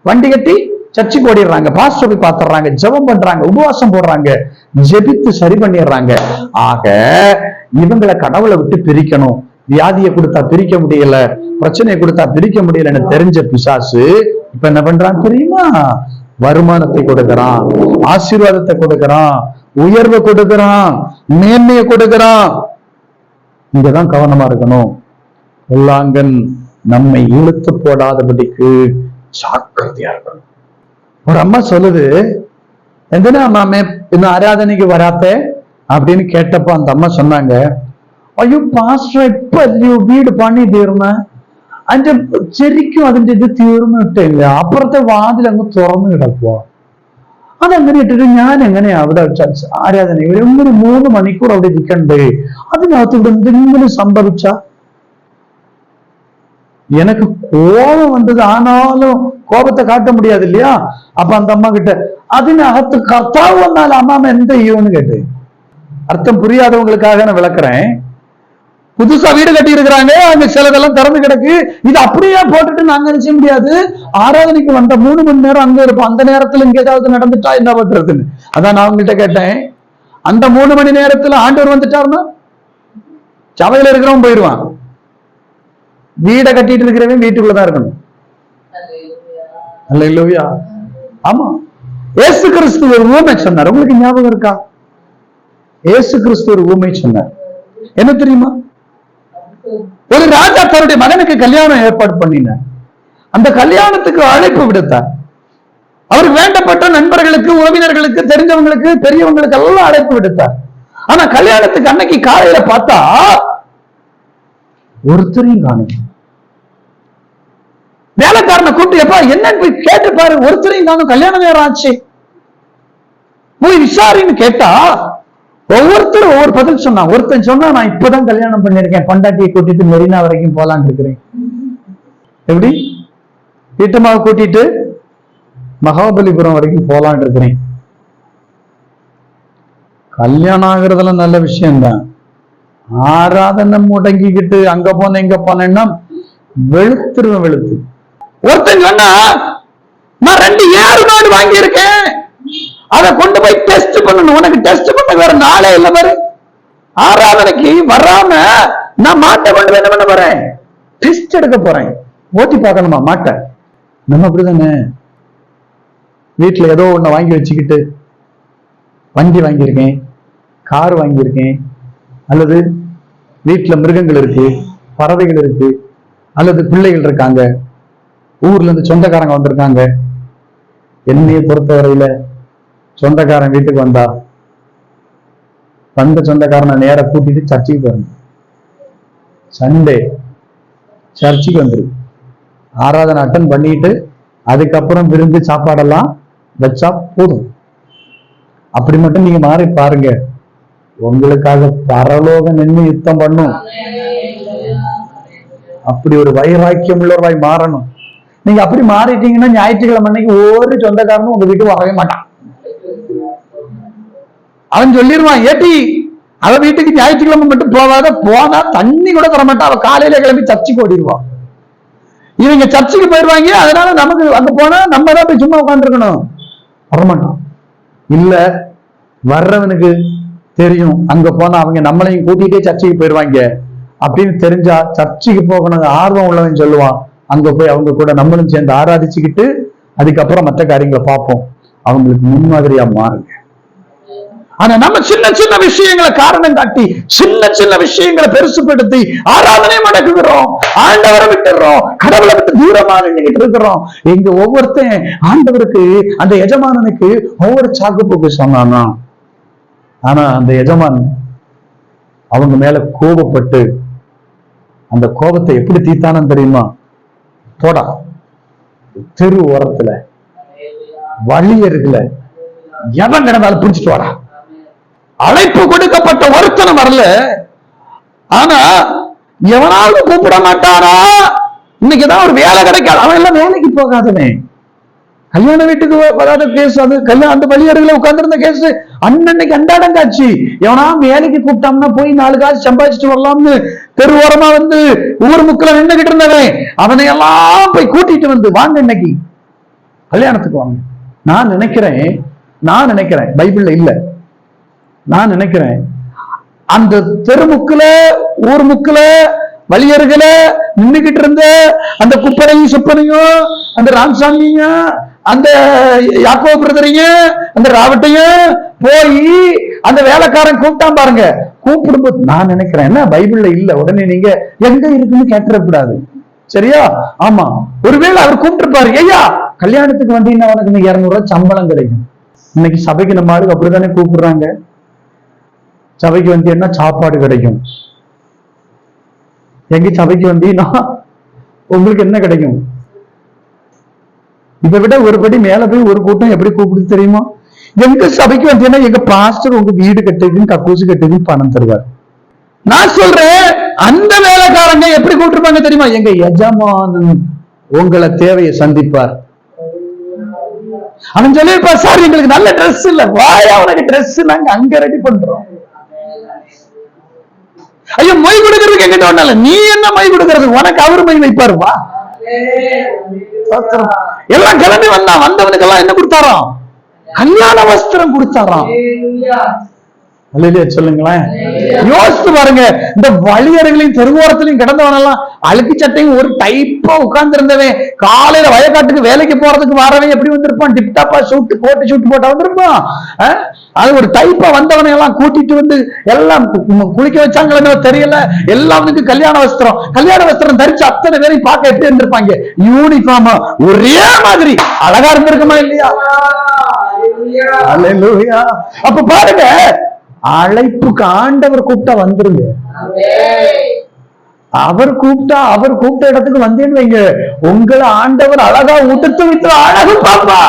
வண்டி கட்டி சர்ச்சுக்கு ஓடிடுறாங்க, பாஸ்டர் போய் பாத்துறாங்க, ஜெபம் பண்றாங்க, உபவாசம் போடுறாங்க, ஜெபித்து சரி பண்ணிடுறாங்க. ஆக இவங்களை கடவுளை விட்டு பிரிக்கணும். வியாதியை கொடுத்தா பிரிக்க முடியல, பிரச்சனையை கொடுத்தா பிரிக்க முடியலன்னு தெரிஞ்ச பிசாசு இப்ப என்ன பண்றான் தெரியுமா? வருமானத்தை கொடுக்கிறான், ஆசீர்வாதத்தை கொடுக்கிறான், உயர்வை கொடுக்கிறான், மேன்மையை கொடுக்கிறான். இங்கதான் கவனமா இருக்கணும். உள்ளாங்கன் நம்மை இழுத்து போடாதபடிக்கு ஜாக்கிரதையா இருக்கணும். ஒரு அம்மா சொல்லுது, எந்தனா அம்மாமே இன்னும் ஆராதனைக்கு வராத்தே அப்படின்னு கேட்டப்ப அந்த அம்மா சொன்னாங்க, ஐயோ பாஸ்டர் இப்ப വീട് പണി തീർന്ന് അതിന്റെ ശരിക്കും അതിന്റെ ഇത് തീർന്നിട്ടില്ല, അപ്പുറത്തെ വാതിൽ അങ്ങ് തുറന്നു കിടക്കുക. അതങ്ങനെ ഇട്ടിട്ട് ഞാൻ എങ്ങനെയാ അവിടെ ആരാധന ഒരു 3 മണിക്കൂർ അവിടെ ഇരിക്കണ്ടേ, അതിനകത്ത് ഇവിടെ എന്തെങ്കിലും സംഭവിച്ച? எனக்கு கோபம் வந்தது, ஆனாலும் கோபத்தை காட்ட முடியாது இல்லையா? அப்ப அந்த அம்மா கிட்ட അതിനകത്ത് കർത്താവ് വന്നാൽ അമ്മാമ എന്ത് ചെയ്യുമെന്ന് கேட்டு. அர்த்தம் புரியாதவங்களுக்காக நான் விளக்குறேன். புதுசா வீடு கட்டி இருக்கிறாங்க, அங்க சிலதெல்லாம் திறந்து கிடக்கு, இது அப்படியே போட்டுட்டு நாங்க நினைச்ச முடியாது. ஆராதனைக்கு வந்த 3 மணி நேரம் அங்க இருப்போம், அந்த நேரத்துல இங்க ஏதாவது நடந்துட்டா என்ன பண்றதுன்னு. அதான் நான் உங்ககிட்ட கேட்டேன், அந்த 3 மணி நேரத்துல ஆண்டவர் வந்துட்டாருன்னா சபையில இருக்கிறவன் போயிடுவான், வீடை கட்டிட்டு இருக்கிறவன் வீட்டுக்குள்ளதான் இருக்கணும். அல்லேலூயா. ஆமா, இயேசு கிறிஸ்து ஒரு ஊமை சொன்னார். உங்களுக்கு ஞாபகம் இருக்கா? இயேசு கிறிஸ்து ஒரு ஊமை சொன்னார். என்ன தெரியுமா? ஒரு ராஜா தன்னுடைய மகனுக்கு கல்யாணம் ஏற்பாடு பண்ணினார். அந்த கல்யாணத்துக்கு அழைப்பு விடுத்தார். அவருக்கு வேண்டப்பட்ட நண்பர்களுக்கு, உறவினர்களுக்கு, தெரிஞ்சவங்களுக்கு, பெரியவங்களுக்கு எல்லாம் அழைப்பு விடுத்தார். ஆனா கல்யாணத்துக்கு அன்னைக்கு காலையில பார்த்தா ஒருத்தரையும் காணும். வேலைக்காரனை கூப்பிட்டு, எப்பா என்னன்னு போய் கேட்டு பாரு, ஒருத்தரையும் காணும், கல்யாண நேரம் ஆச்சு, போய் விசாரின்னு கேட்டா ஒவ்வொருத்தரும் ஒவ்வொரு பதில் சொன்னான். ஒருத்தன் சொன்னா, நான் இப்பதான் கல்யாணம் பண்ணிருக்கேன், பொண்டாட்டியை கூட்டிட்டு மெரினா வரைக்கும் போலான்னு இருக்கிறேன். எப்படி? வீட்டம்மாவை கூட்டிட்டு மகாபலிபுரம் வரைக்கும் போலான்னு இருக்கிறேன். கல்யாணம் ஆகுறதுல நல்ல விஷயம்தான், ஆராதனை முடங்கிக்கிட்டு அங்க போன இங்க போனேன்னா வெளுத்துருவேன், வெளுத்து. ஒருத்தன் சொன்னா, நான் 2 ஏறு மாடு வாங்கி இருக்கேன், அதை கொண்டு போய் டெஸ்ட் பண்ணணும். உனக்கு டெஸ்ட் பண்ண வேற நாளே இல்ல பாரு. ஆராதனைக்கு வராம நான் மாட்டை கொண்டு என்ன பண்ண போறேன்? டெஸ்ட் எடுக்க போறேன், ஓட்டி பார்க்கணுமா மாட்டை. நம்ம அப்படிதானே வீட்டுல ஏதோ ஒண்ணு வாங்கி வச்சுக்கிட்டு, வண்டி வாங்கியிருக்கேன், கார் வாங்கியிருக்கேன், அல்லது வீட்டுல மிருகங்கள் இருக்கு, பறவைகள் இருக்கு, அல்லது பிள்ளைகள் இருக்காங்க, ஊர்ல இருந்து சொந்தக்காரங்க வந்திருக்காங்க. என்னைய பொறுத்தவரையில சொந்தக்காரன் வீட்டுக்கு வந்தா வந்த சொந்தக்காரனை நேர கூட்டிட்டு சர்ச்சுக்கு போறேன். சண்டே சர்ச்சுக்கு வந்துரு, ஆராதனை அட்டன் பண்ணிட்டு அதுக்கப்புறம் விருந்து சாப்பாடெல்லாம் வச்சா போதும். அப்படி மட்டும் நீங்க மாறி பாருங்க, உங்களுக்காக பரலோகம் நின்று யுத்தம் பண்ணும். அப்படி ஒரு வைராக்கியம் உள்ளவராய் மாறணும். நீங்க அப்படி மாறிட்டீங்கன்னா ஞாயிற்றுக்கிழமை அன்னைக்கு ஒரு சொந்தக்காரனும் உங்க வீட்டுக்கு வரவே மாட்டான். அவன் சொல்லிடுவான், ஏட்டி அவ வீட்டுக்கு ஞாயிற்றுக்கிழமை மட்டும் போவாத, போனா தண்ணி கூட தர மாட்டான், அவ காலையில கிளம்பி சர்ச்சுக்கு ஓடிடுவான். இவங்க சர்ச்சுக்கு போயிடுவாங்க, அதனால நமக்கு அங்க போனா நம்ம தான் போய் சும்மா உட்காந்துருக்கணும், வரமாட்டான். இல்ல, வர்றவனுக்கு தெரியும் அங்க போனா அவங்க நம்மளையும் கூட்டிகிட்டே சர்ச்சுக்கு போயிடுவாங்க அப்படின்னு தெரிஞ்சா சர்ச்சுக்கு போகணும் ஆர்வம் உள்ளவன் சொல்லுவான். அங்க போய் அவங்க கூட நம்மளும் சேர்ந்து ஆராதிச்சுக்கிட்டு அதுக்கப்புறம் மற்ற காரியங்களை பார்ப்போம். அவங்களுக்கு முன்மாதிரியா மாறுங்க. ஆனா நம்ம சின்ன சின்ன விஷயங்களை காரணம் காட்டி சின்ன சின்ன விஷயங்களை பெருசுப்படுத்தி ஆராதனை மடக்குகிறோம், ஆண்டவரை விட்டுறோம், கடவுளை விட்டு தூரமா நின்றுகிட்டு இருக்கிறோம். இங்க ஒவ்வொருத்தன் ஆண்டவருக்கு, அந்த எஜமானனுக்கு ஒவ்வொரு சாக்கு போக்கு சொன்னானா, ஆனா அந்த எஜமான் அவங்க மேல கோபப்பட்டு அந்த கோபத்தை எப்படி தீர்த்தானு தெரியுமா? போடா, தெரு ஓரத்துல வழியருக்குல எவன் கிடந்தாலும் பிடிச்சிட்டு வாடா. அழைப்பு கொடுக்கப்பட்ட ஒருத்தனும் வரல. ஆனா எவனாவது கூப்பிட மாட்டாரா? இன்னைக்கு தான் ஒரு வேலை கிடைக்காது. அவன் எல்லாம் வேலைக்கு போகாதவன், கல்யாண வீட்டுக்கு வராத கேஸ், அது கல்யாணம் அந்த வழியருகளை உட்கார்ந்து இருந்த கேஸ் அன்னைக்கு அன்றாடம் காட்சி. எவனா வேலைக்கு கூப்பிட்டோம்னா போய் 4 காசு சம்பாதிச்சுட்டு வரலாம்னு தெருவோரமா வந்து ஊர் முக்கில நின்றுகிட்டு இருந்தவன், அவனை எல்லாம் போய் கூட்டிட்டு வந்து வாங்க இன்னைக்கு கல்யாணத்துக்கு வாங்க. நான் நினைக்கிறேன் பைபிள்ல இல்ல, நான் நினைக்கிறேன் அந்த தெருமுக்குல ஊர் முக்குல வழியர்கள நின்றுகிட்டு இருந்த அந்த குப்பரையும் சுப்பனையும் அந்த ராமசாமியும் அந்த யாக்கோ பிரதரையும் அந்த ராவட்டையும் போய் அந்த வேலைக்காரன் கூப்பிட்டான் பாருங்க. கூப்பிடும்போது நான் நினைக்கிறேன், என்ன பைபிள்ல இல்ல, உடனே நீங்க எங்க இருக்குன்னு கேட்டுறக்கூடாது, சரியா? ஆமா, ஒருவேளை அவர் கூப்பிட்டுருப்பாரு, ஐயா கல்யாணத்துக்கு வந்தீங்கன்னா உனக்கு 200 ரூபாய் சம்பளம் கிடைக்கும். இன்னைக்கு சபைக்கு நம்ம ஆளுக்கு அப்படித்தானே கூப்பிடுறாங்க. சபைக்கு வந்தீங்கன்னா சாப்பாடு கிடைக்கும். எங்க சபைக்கு வந்தீங்கன்னா உங்களுக்கு என்ன கிடைக்கும்? இதை விட ஒரு படி மேல போய் ஒரு கூட்டம் எப்படி கூப்பிடுது தெரியுமா? எங்க சபைக்கு வந்தீங்கன்னா எங்க பாஸ்டர் உங்க வீடு கட்டுறதுக்கு கக்கூசு கட்டுறதுக்கு பணம் தருவார். நான் சொல்றேன், அந்த வேலைக்காரங்க எப்படி கூப்பிட்டுருப்பாங்க தெரியுமா? எங்க எஜமானன் உங்களை தேவையை சந்திப்பார். அவன் சொல்லியிருப்பார், சார் எங்களுக்கு நல்ல ட்ரெஸ் இல்ல, வாயா உனக்கு ட்ரெஸ் நாங்க அங்க ரெடி பண்றோம். ஐயோ மொய் கொடுக்கறதுக்கு எங்கிட்ட ஒண்ணால, நீ என்ன மொய் கொடுக்கறது, உனக்கு அவர் மொய் வைப்பாரு. வா, எல்லாம் கிளம்பி வந்தவனுக்கு எல்லாம் என்ன கொடுத்தாராம்? கல்யாண வஸ்திரம் கொடுத்தாராம். சொல்லுங்களேன், யோசித்து பாருங்க. இந்த வழியர்களையும் தெருவோரத்திலையும் கிடந்தவனெல்லாம் அழுக்கு சட்டையும் ஒரு டைப்பா உட்கார்ந்து இருந்தவன், காலையில வயக்காட்டுக்கு வேலைக்கு போறதுக்கு வரவன் எப்படி வந்திருப்பான்? டிப்டாப்பா ஷூட் போட்டா வந்திருப்பான். அது ஒரு டைப்பா வந்தவனை எல்லாம் கூட்டிட்டு வந்து எல்லாம் குளிக்க வச்சாங்களோ தெரியல, எல்லாத்துக்கு கல்யாண வஸ்திரம் தரிச்சு அத்தனை பேரையும் பார்க்க எப்படி இருந்திருப்பாங்க? யூனிஃபார்மா ஒரே மாதிரி அழகா இருந்திருக்குமா இல்லையா? அல்லேலூயா. அப்ப பாருங்க, அழைப்புக்கு ஆண்டவர் கூப்பிட்டா வந்துருங்க. அவர் கூப்பிட்ட இடத்துக்கு வந்தேன்னு வைங்க, உங்களை ஆண்டவர் அழகா உடுத்து வைத்து அழகு பாப்பா.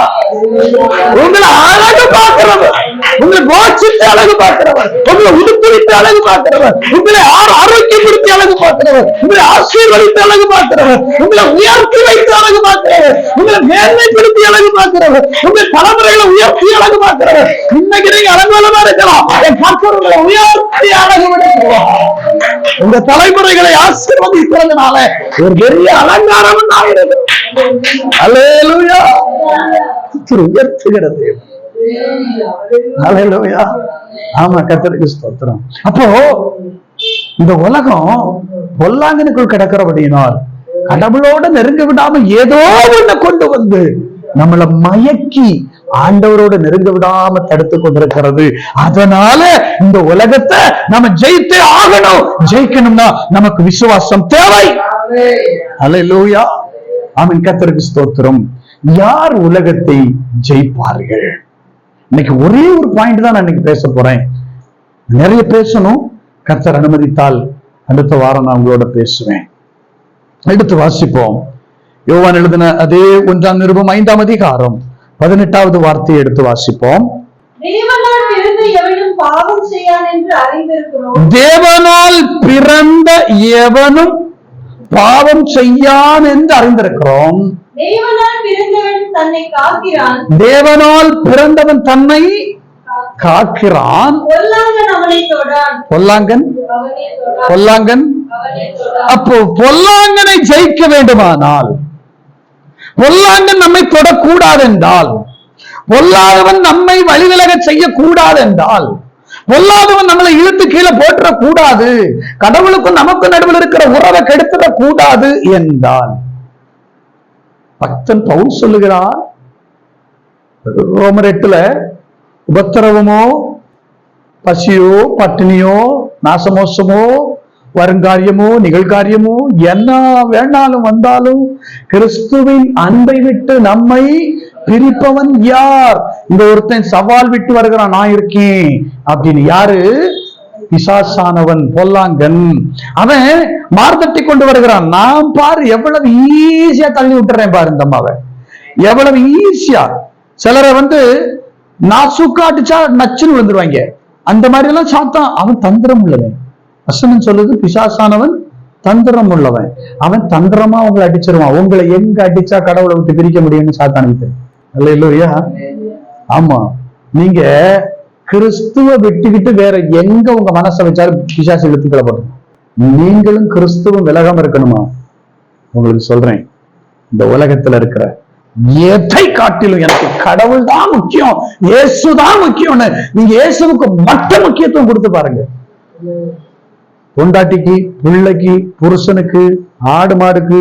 உங்களை அழகு பார்க்கிறவர், உங்களை கோச்சிட்டு அழகு பார்க்கிறவர், உங்களை உடுத்து வைத்து அழகு பார்க்கிறவர், உங்களை ஆரோக்கியப்படுத்தி அழகு பார்க்கிறவர், உங்களை ஆசீர்வதித்து அழகு பார்க்கிறவர், உங்களை உயர்த்தி வைத்து அழகு பார்க்கிறவர், உங்களை மேன்மைப்படுத்தி அழகு பார்க்கிறவர், உங்கள் தலைமுறைகளை உயர்த்தி அழகு பார்க்கிறவர். இன்னைக்கு நீங்க அலங்கோலமா இருக்கலாம், என் கர்த்தர்களை உயர்த்தி அழகு படுத்துவோம். உங்க தலைமுறைகளை ஆசீர்வதிக்கிறதுனால ஒரு பெரிய அலங்காரம் ஆகிறது. அல்லேலூயா. உயர்த்துகிறது. அல்லேலூயா. ஆமா, கர்த்தருக்கு ஸ்தோத்திரம். அப்போ இந்த உலகம் பொல்லாங்கனுக்குள் கிடக்கிறபடியினால் கடவுளோட நெருங்க விடாம ஏதோ ஒண்ணு கொண்டு வந்து நம்மளை மயக்கி ஆண்டவரோட நெருங்க விடாம தடுத்து கொண்டிருக்கிறது. அதனால இந்த உலகத்தை நம்ம ஜெயித்தே ஆகணும். ஜெயிக்கணும்னா நமக்கு விசுவாசம் தேவை. அல்லேலூயா. ஆமென். கர்த்தருக்கு ஸ்தோத்திரம். யார் உலகத்தை ஜெயிப்பார்கள்? இன்னைக்கு ஒரே ஒரு பாயிண்ட் தான் நான் இன்னைக்கு பேச போறேன். நிறைய பேசணும். கர்த்தர் அனுமதித்தால் அடுத்த வாரம் நான் உங்களோட பேசுவேன். எடுத்து வாசிப்போம். யோவான் எழுதின அதே 1 நிருபம் 5ஆம் அதிகாரம் 18வது வார்த்தையை எடுத்து வாசிப்போம். தேவனால் பிறந்த எவனும் பாவம் செய்யான் என்று அறிந்திருக்கிறோம். தேவனால் பிறந்த எவனும் பாவம் செய்யான் என்று அறிந்திருக்கிறோம். தேவனால் பிறந்தவன் தன்னை காக்கிறான். தேவனால் பிறந்தவன் தன்னை காக்கிறான். பொல்லாங்கன் அவனை தொடான். பொல்லாங்கன். அப்போ பொல்லாங்கனை ஜெயிக்க வேண்டுமானால், பொல்லாங்கன் நம்மை தொடக்கூடாது என்றால், பொல்லாதவன் நம்மை வழிவிலக செய்யக்கூடாது என்றால், பொல்லாதவன் நம்மளை இழுத்து கீழே போட்டுறக் கூடாது, கடவுளுக்கும் நமக்கு நடுவில் இருக்கிற உறவை கெடுத்துடக் கூடாது என்றால், பக்தன் பவுல் சொல்லுகிறார் ரோமர் 8 உபத்திரவமோ பசியோ பட்டினியோ நாசமோசமோ வருங்காரியமோ நிகழ்காரியமோ என்ன வேணாலும் வந்தாலும் கிறிஸ்துவின் அன்பை விட்டு நம்மை பிரிப்பவன் யார்? இந்த ஒருத்தன் சவால் விட்டு வருகிறான், நான் இருக்கேன் அப்படின்னு. யாரு? பிசாசானவன், பொல்லாங்கன். அவன் மார்த்தட்டி கொண்டு வருகிறான். நான் பாரு எவ்வளவு ஈஸியா தள்ளி விட்டுறேன் பாரு இந்த அம்மாவை, எவ்வளவு ஈஸியா. சிலரை நாசுக்கா அடிச்சா நச்சுன்னு வந்துருவாங்க. அந்த மாதிரி எல்லாம் சாத்தான். அவன் தந்திரம் உள்ளவன். வசனம் சொல்லுது பிசாசானவன் தந்திரம் உள்ளவன். அவன் தந்திரமா உங்களை அடிச்சிருவான். உங்களை எங்க அடிச்சா கடவுளை விட்டு பிரிக்க முடியும்னு சாத்தானுக்கு தெரியும். அல்லேலூயா. ஆமா, நீங்க கிறிஸ்துவ விட்டுக்கிட்டு வேற எங்க உங்க மனசை வச்சாலும் பிசாசு இழுத்துக்கொள்ளப்படும். நீங்களும் கிறிஸ்துவம் விலகாம இருக்கணுமா? உங்களுக்கு சொல்றேன், இந்த உலகத்துல இருக்கிற எதை காட்டிலும் எனக்கு கடவுள் தான் முக்கியம், இயேசு தான் முக்கியம்னு நீங்க இயேசுவுக்கு மட்டும் முக்கியத்துவம் கொடுத்து பாருங்க. பொண்டாட்டிக்கு, பிள்ளைக்கு, புருஷனுக்கு, ஆடு மாடுக்கு,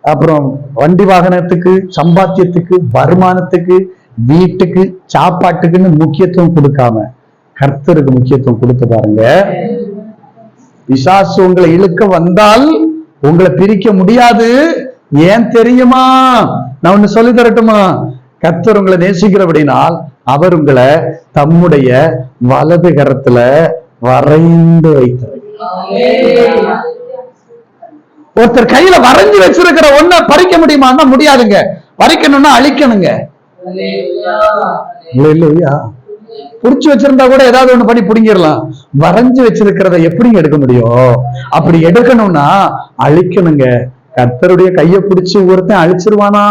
அப்புறம் வண்டி வாகனத்துக்கு, சம்பாத்தியத்துக்கு, வருமானத்துக்கு, வீட்டுக்கு, சாப்பாட்டுக்குன்னு முக்கியத்துவம் கொடுக்காம கர்த்தருக்கு முக்கியத்துவம் கொடுத்து பாருங்க. பிசாசு உங்களை இழுக்க வந்தால் உங்களை பிரிக்க முடியாது. ஏன் தெரியுமா? நான் ஒண்ணு சொல்லி தரட்டுமா? கர்த்தர் உங்களை நேசிக்கிறபடினால் அவர் உங்களை தம்முடைய வலது கரத்துல வரைந்து வைத்தார். ஒருத்தர் கையில வரைஞ்சு வச்சிருக்கிற ஒன்ன பறிக்க முடியுமான்னா முடியாதுங்க. பறிக்கணும்னா அழிக்கணுங்க. இல்லையா? புடிச்சு வச்சிருந்தா கூட ஏதாவது ஒண்ணு பண்ணி புடிங்கிடலாம். வரைஞ்சு வச்சிருக்கிறத எப்படிங்க எடுக்க முடியும்? அப்படி எடுக்கணும்னா அழிக்கணுங்க. கர்த்தருடைய கையை பிடிச்சு ஒருத்தன் அழிச்சிருவானா?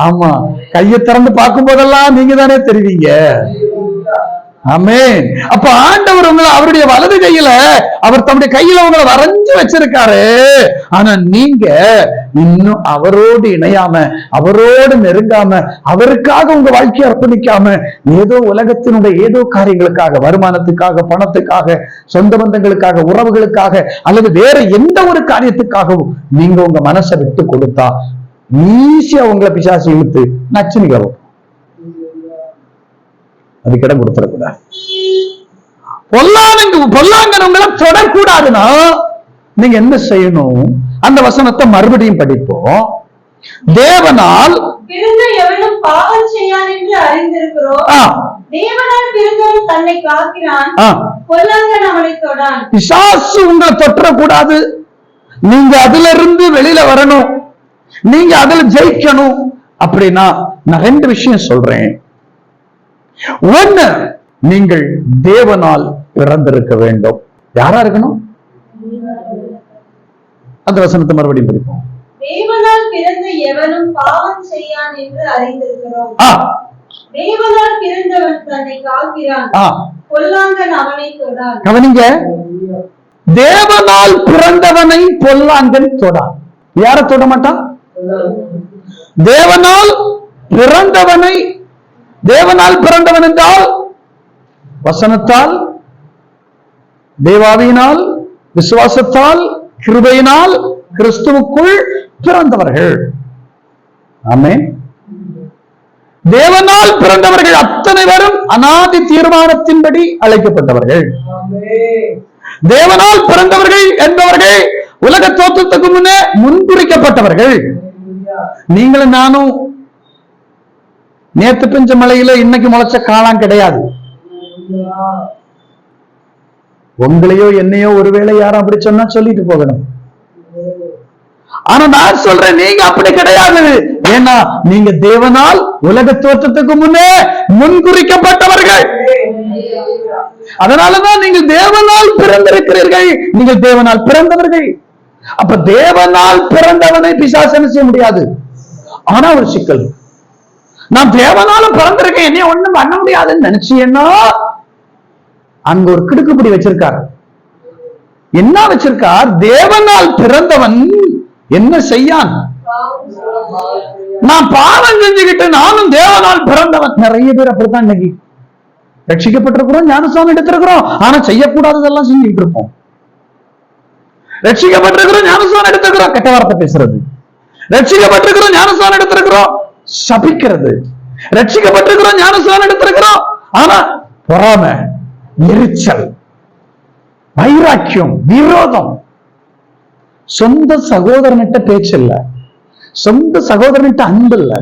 ஆமா, கையை திறந்து பார்க்கும் போதெல்லாம் நீங்க தானே தெரிவீங்க. ஆமென். அப்ப ஆண்டவர் உங்களை அவருடைய வலது கையில, அவர் தம்முடைய கையில உங்களை வரைஞ்சு வச்சிருக்காரு. ஆனா நீங்க இன்னும் அவரோடு இணையாம, அவரோடு நெருங்காம, அவருக்காக உங்க வாழ்க்கையை அர்ப்பணிக்காம, ஏதோ உலகத்தினுடைய ஏதோ காரியங்களுக்காக, வருமானத்துக்காக, பணத்துக்காக, சொந்த பந்தங்களுக்காக, உறவுகளுக்காக, அல்லது வேற எந்த ஒரு காரியத்துக்காகவும் நீங்க உங்க மனசை விட்டு கொடுத்தா ஈஸியா உங்களை பிசாசு இழுத்து நச்சுன்னு வரும். அதுக்கு இடம் கொடுத்துடக்கூடாது. பொல்லாங்கன் உங்களை தொடக்கூடாதுன்னா நீங்க என்ன செய்யணும்? அந்த வசனத்தை மறுபடியும் படிப்போம். தேவனால் பிறந்த எவனும் பாவம் செய்யான் என்று அறிந்திருக்கிறோம். தேவனால் பிறந்தவன் தன்னை காக்கிறான், பொல்லாங்கன் அவனை தொடான். பிசாசு உங்களை தொற்றக்கூடாது. நீங்க அதுல இருந்து வெளியில வரணும். நீங்க அதுல ஜெயிக்கணும். அப்படின்னா நான் ரெண்டு விஷயம் சொல்றேன். ஒண்ணு, நீங்கள் தேவனால் பிறந்திருக்க வேண்டும். யாரா இருக்கணும்? அந்த வசனத்தை மறுபடியும் படிப்போம். தேவனால் பிறந்த எவனும் பாவம் செய்யான் என்று அறிந்திருக்கிறோம். தேவனால் பிறந்தவன் தன்னை காக்கிறான், பொல்லாங்கன் அவனை தொடான். கவனிங்க, தேவனால் பிறந்தவனை பொல்லாங்கன் தொடான். யார தொட மாட்டான்? தேவனால் பிறந்தவனை. தேவனால் பிறந்தவன் என்றால் வசனத்தால், தேவாவியினால், விசுவாசத்தால், கிருபையினால் கிறிஸ்துவுக்குள் பிறந்தவர்கள். ஆமென். தேவனால் பிறந்தவர்கள் அத்தனை பேரும் அநாதி தீர்மானத்தின்படி அழைக்கப்பட்டவர்கள். தேவனால் பிறந்தவர்கள் என்பவர்கள் உலக தோற்றத்துக்கு முன்னே முன்குறிக்கப்பட்டவர்கள். நீங்களும் நானும் நேத்து பெஞ்ச மலையில இன்னைக்கு முளைச்ச காளான் கிடையாது. உங்களையோ என்னையோ ஒருவேளை யாரும் அப்படி சொன்னா சொல்லிட்டு போகணும். ஆனா நான் சொல்றேன், நீங்க அப்படி கிடையாது. ஏன்னா நீங்க தேவனால் உலக தோற்றத்துக்கு முன்னே முன்குறிக்கப்பட்டவர்கள். அதனாலதான் நீங்கள் தேவனால் பிறந்திருக்கிறீர்கள். நீங்கள் தேவனால் பிறந்தவர்கள். அப்ப தேவனால் பிறந்தவனை பிசாசு செய்ய முடியாது. ஆனா ஒரு சிக்கல், நான் தேவனாலும் பிறந்திருக்கேன், என்னைய ஒண்ணும் பண்ண முடியாதுன்னு நினைச்சீங்கன்னா அங்க ஒரு கிடுக்குப்பிடி வச்சிருக்கார். என்ன வச்சிருக்கார்? தேவனால் பிறந்தவன் என்ன செய்யான்? நான் பாவம் செஞ்சுக்கிட்டு நானும் தேவனால் பிறந்தவன். நிறைய பேர் அப்படித்தான் இன்னைக்கு ரட்சிக்கப்பட்டிருக்கிறோம், ஞானஸ்நானம் எடுத்திருக்கிறோம், ஆனா செய்யக்கூடாததெல்லாம் செஞ்சுட்டு இருப்போம். ரட்சிக்கப்பட்டிருக்கிறோம், ஞானஸ்நானம் எடுத்திருக்கிறோம், கெட்ட வார்த்தை பேசுறது. ரட்சிக்கப்பட்டிருக்கிறோம், ஞானஸ்நானம் எடுத்திருக்கிறோம், சபிக்கிறது. ரட்சிக்கப்பட்டிருக்கிறோம், ஞானஸ்நானம் எடுத்திருக்கிறோம், ஆனா பொறாமை, எரிச்சல், வைராக்கியம், விரோதம். சொந்த சகோதரன்கிட்ட பேச்சு இல்ல, சொந்த சகோதரன்கிட்ட அன்பு இல்ல.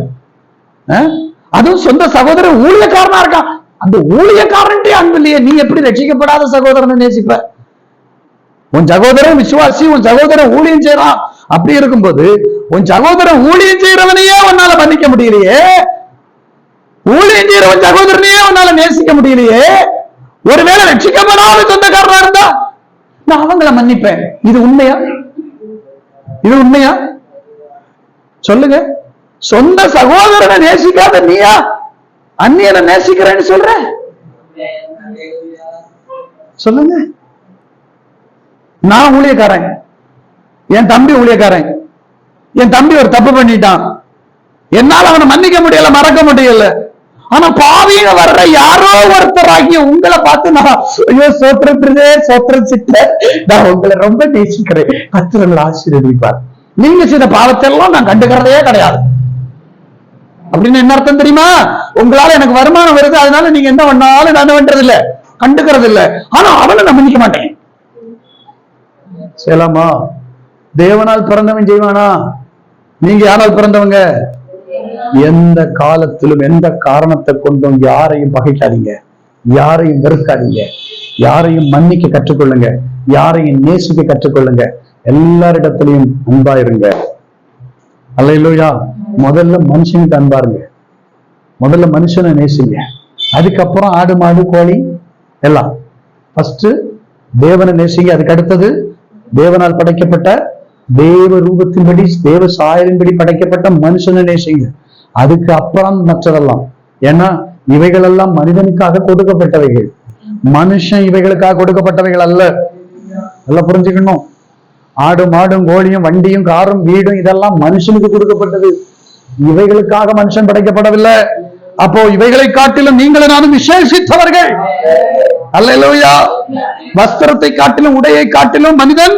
அதுவும் சொந்த சகோதரன் ஊழியக்காரனா இருக்கான், அந்த ஊழியக்காரன்ட்டே அன்பு இல்லையே, நீ எப்படி ரட்சிக்கப்படாத சகோதரனை நேசிப்ப? உன் சகோதரன் விசுவாசி, உன் சகோதரன் ஊழியம் செய்யறான். அப்படி இருக்கும்போது உன் சகோதரன் ஊழியம் செய்யறவனையே உன்னால மன்னிக்க முடியலையே, ஊழியம் செய்யற உன் சகோதரனையே உன்னால நேசிக்க முடியலையே. ஒருவேளை ரட்சிக்கப்படாத சொந்தக்காரனா இருந்தா நான் அவங்களை மன்னிப்பேன். இது உண்மையா? இது உண்மையா? சொல்லுங்க. சொந்த சகோதரனை நேசிக்காத நீயா அந்நியனை நேசிக்கிறேன்னு சொல்ற? சொல்லுங்க. நான் ஊழியக்காரன், என் தம்பி ஊழியக்காரன், என் தம்பி ஒரு தப்பு பண்ணிட்டான், என்னால அவனை மன்னிக்க முடியல, மறக்க முடியல. ஆனா பாவியில வர்ற யாரோ ஒருத்தராகிய உங்களை பார்த்து நான் ஐயோ சோத்திரே சோத்திரச்சிட்டேன், நான் உங்களை ரொம்ப நேசிக்கிறேன், கர்த்தர் ஆசீர்வதிப்பார். நீங்க செய்த பாவத்தை எல்லாம் நான் கண்டுக்கிறதே கிடையாது அப்படின்னு என்ன அர்த்தம் தெரியுமா? உங்களால எனக்கு வருமானம் வருது, அதனால நீங்க என்ன பண்ணாலும் நான் பண்றது இல்ல, கண்டுக்கிறது இல்ல. ஆனா அவனை நான் மன்னிக்க மாட்டேன். சேலாமா? தேவனால் பிறந்தவன் செய்வானா? நீங்க யாரால் பிறந்தவங்க? எந்த காலத்திலும் எந்த காரணத்தை கொண்டும் யாரையும் பகைக்காதீங்க, யாரையும் வெறுக்காதீங்க, யாரையும் மன்னிக்க கற்றுக்கொள்ளுங்க, யாரையும் நேசிக்க கற்றுக்கொள்ளுங்க, எல்லாரிடத்திலையும் அன்பா இருங்க. அல்லேலூயா. முதல்ல மனுஷனுக்கு அன்பாருங்க, முதல்ல மனுஷனை நேசிங்க, அதுக்கப்புறம் ஆடு மாடு கோழி எல்லாம். ஃபர்ஸ்ட் தேவனை நேசிங்க, அதுக்கு அடுத்தது தேவனால் படைக்கப்பட்ட தேவ ரூபத்தின்படி தேவ சாயலின்படி படைக்கப்பட்ட மனுஷனை நேசிங்க, அதுக்கு அப்புறம் மற்றதெல்லாம். ஏன்னா இவைகள் எல்லாம் மனிதனுக்காக கொடுக்கப்பட்டவைகள், மனுஷன் இவைகளுக்காக கொடுக்கப்பட்டவைகள் அல்ல. நல்லா புரிஞ்சுக்கணும். ஆடு மாடும் கோழியும் வண்டியும் காரும் வீடும் இதெல்லாம் மனுஷனுக்கு கொடுக்கப்பட்டது, இவைகளுக்காக மனுஷன் படைக்கப்படவில்லை. அப்போ இவைகளை காட்டிலும் நீங்களும் நானும் விசேஷித்தவர்கள். அல்லேலூயா. வஸ்திரத்தை காட்டிலும் உடையை காட்டிலும் மனிதன்